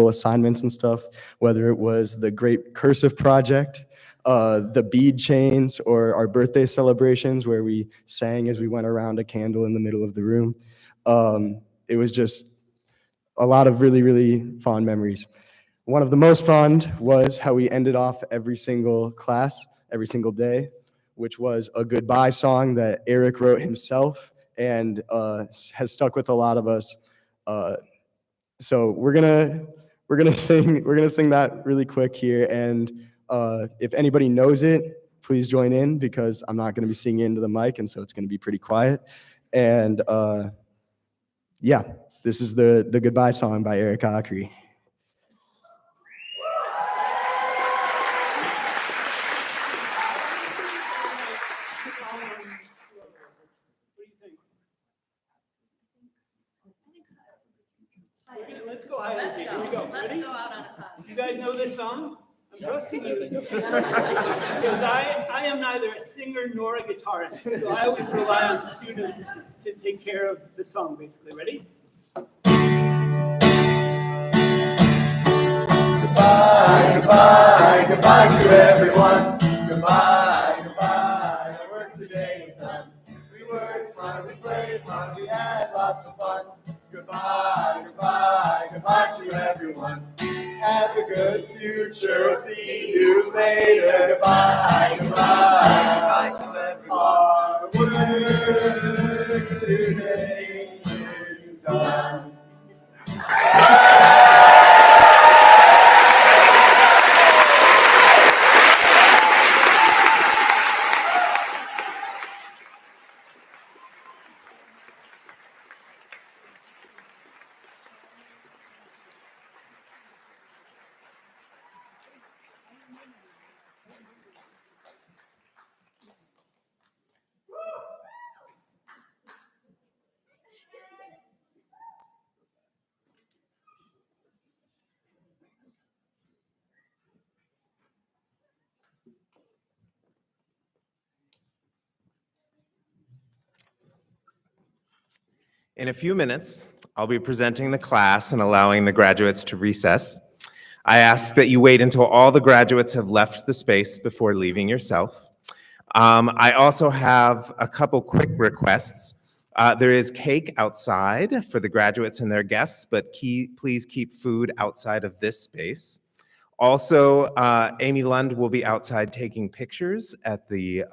assignments and stuff, whether it was the Great Cursive Project, the bead chains, or our birthday celebrations where we sang as we went around a candle in the middle of the room. It was just a lot of really, really fond memories. One of the most fond was how we ended off every single class, every single day, which was a goodbye song that Eric wrote himself and has stuck with a lot of us. So we're gonna sing that really quick here, and if anybody knows it, please join in because I'm not gonna be singing into the mic, and so it's gonna be pretty quiet. And yeah, this is the goodbye song by Eric Ockery. Let's go high energy. Here we go. Ready? You guys know this song? I'm trusting you. Because I am neither a singer nor a guitarist, so I always rely on students to take care of the song, basically. Ready? Goodbye, goodbye, goodbye to everyone. Goodbye, goodbye, our work today is done. We worked hard, we played hard, we had lots of fun. Goodbye, goodbye, goodbye to everyone. Have a good future, see you later. Goodbye, goodbye, goodbye to everyone. Our work today is done. In a few minutes, I'll be presenting the class and allowing the graduates to recess. I ask that you wait until all the graduates have left the space before leaving yourself. I also have a couple quick requests. There is cake outside for the graduates and their guests, but please keep food outside of this space. Also, Amy Lund will be outside taking pictures at the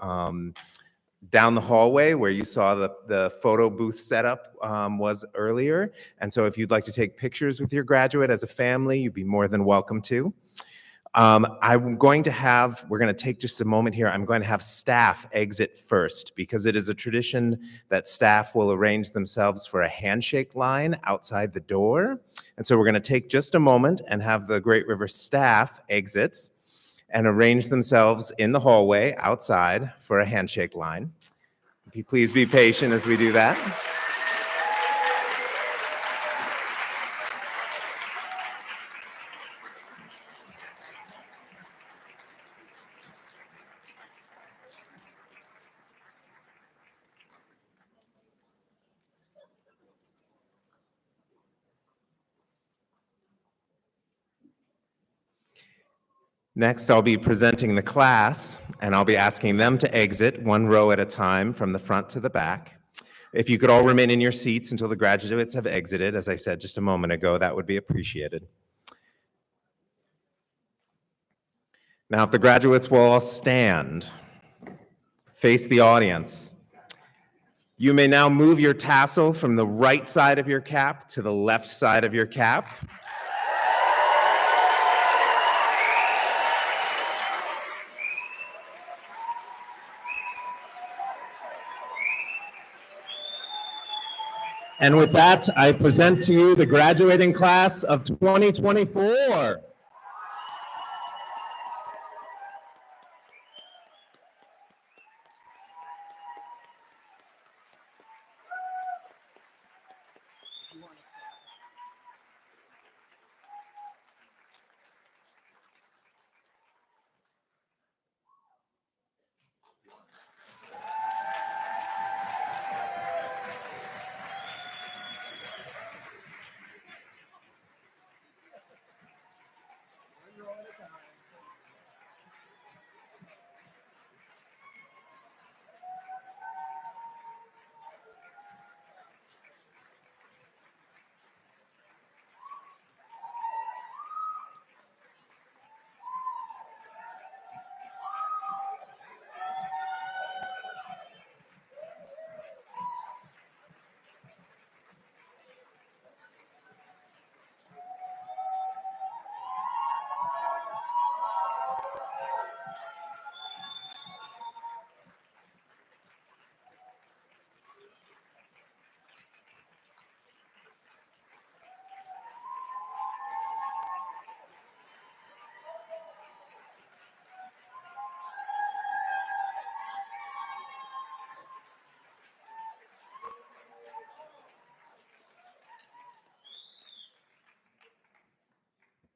down the hallway where you saw the photo booth setup was earlier. And so if you'd like to take pictures with your graduate as a family, you'd be more than welcome to. We're going to take just a moment here. I'm going to have staff exit first because it is a tradition that staff will arrange themselves for a handshake line outside the door. And so we're going to take just a moment and have the Great River staff exit and arrange themselves in the hallway outside for a handshake line. Please be patient as we do that. Next, I'll be presenting the class, and I'll be asking them to exit one row at a time from the front to the back. If you could all remain in your seats until the graduates have exited, as I said just a moment ago, that would be appreciated. Now, if the graduates will all stand, face the audience. You may now move your tassel from the right side of your cap to the left side of your cap. And with that, I present to you the graduating class of 2024.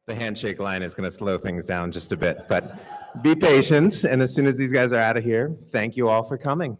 The handshake line is going to slow things down just a bit, but be patient. And as soon as these guys are out of here, thank you all for coming.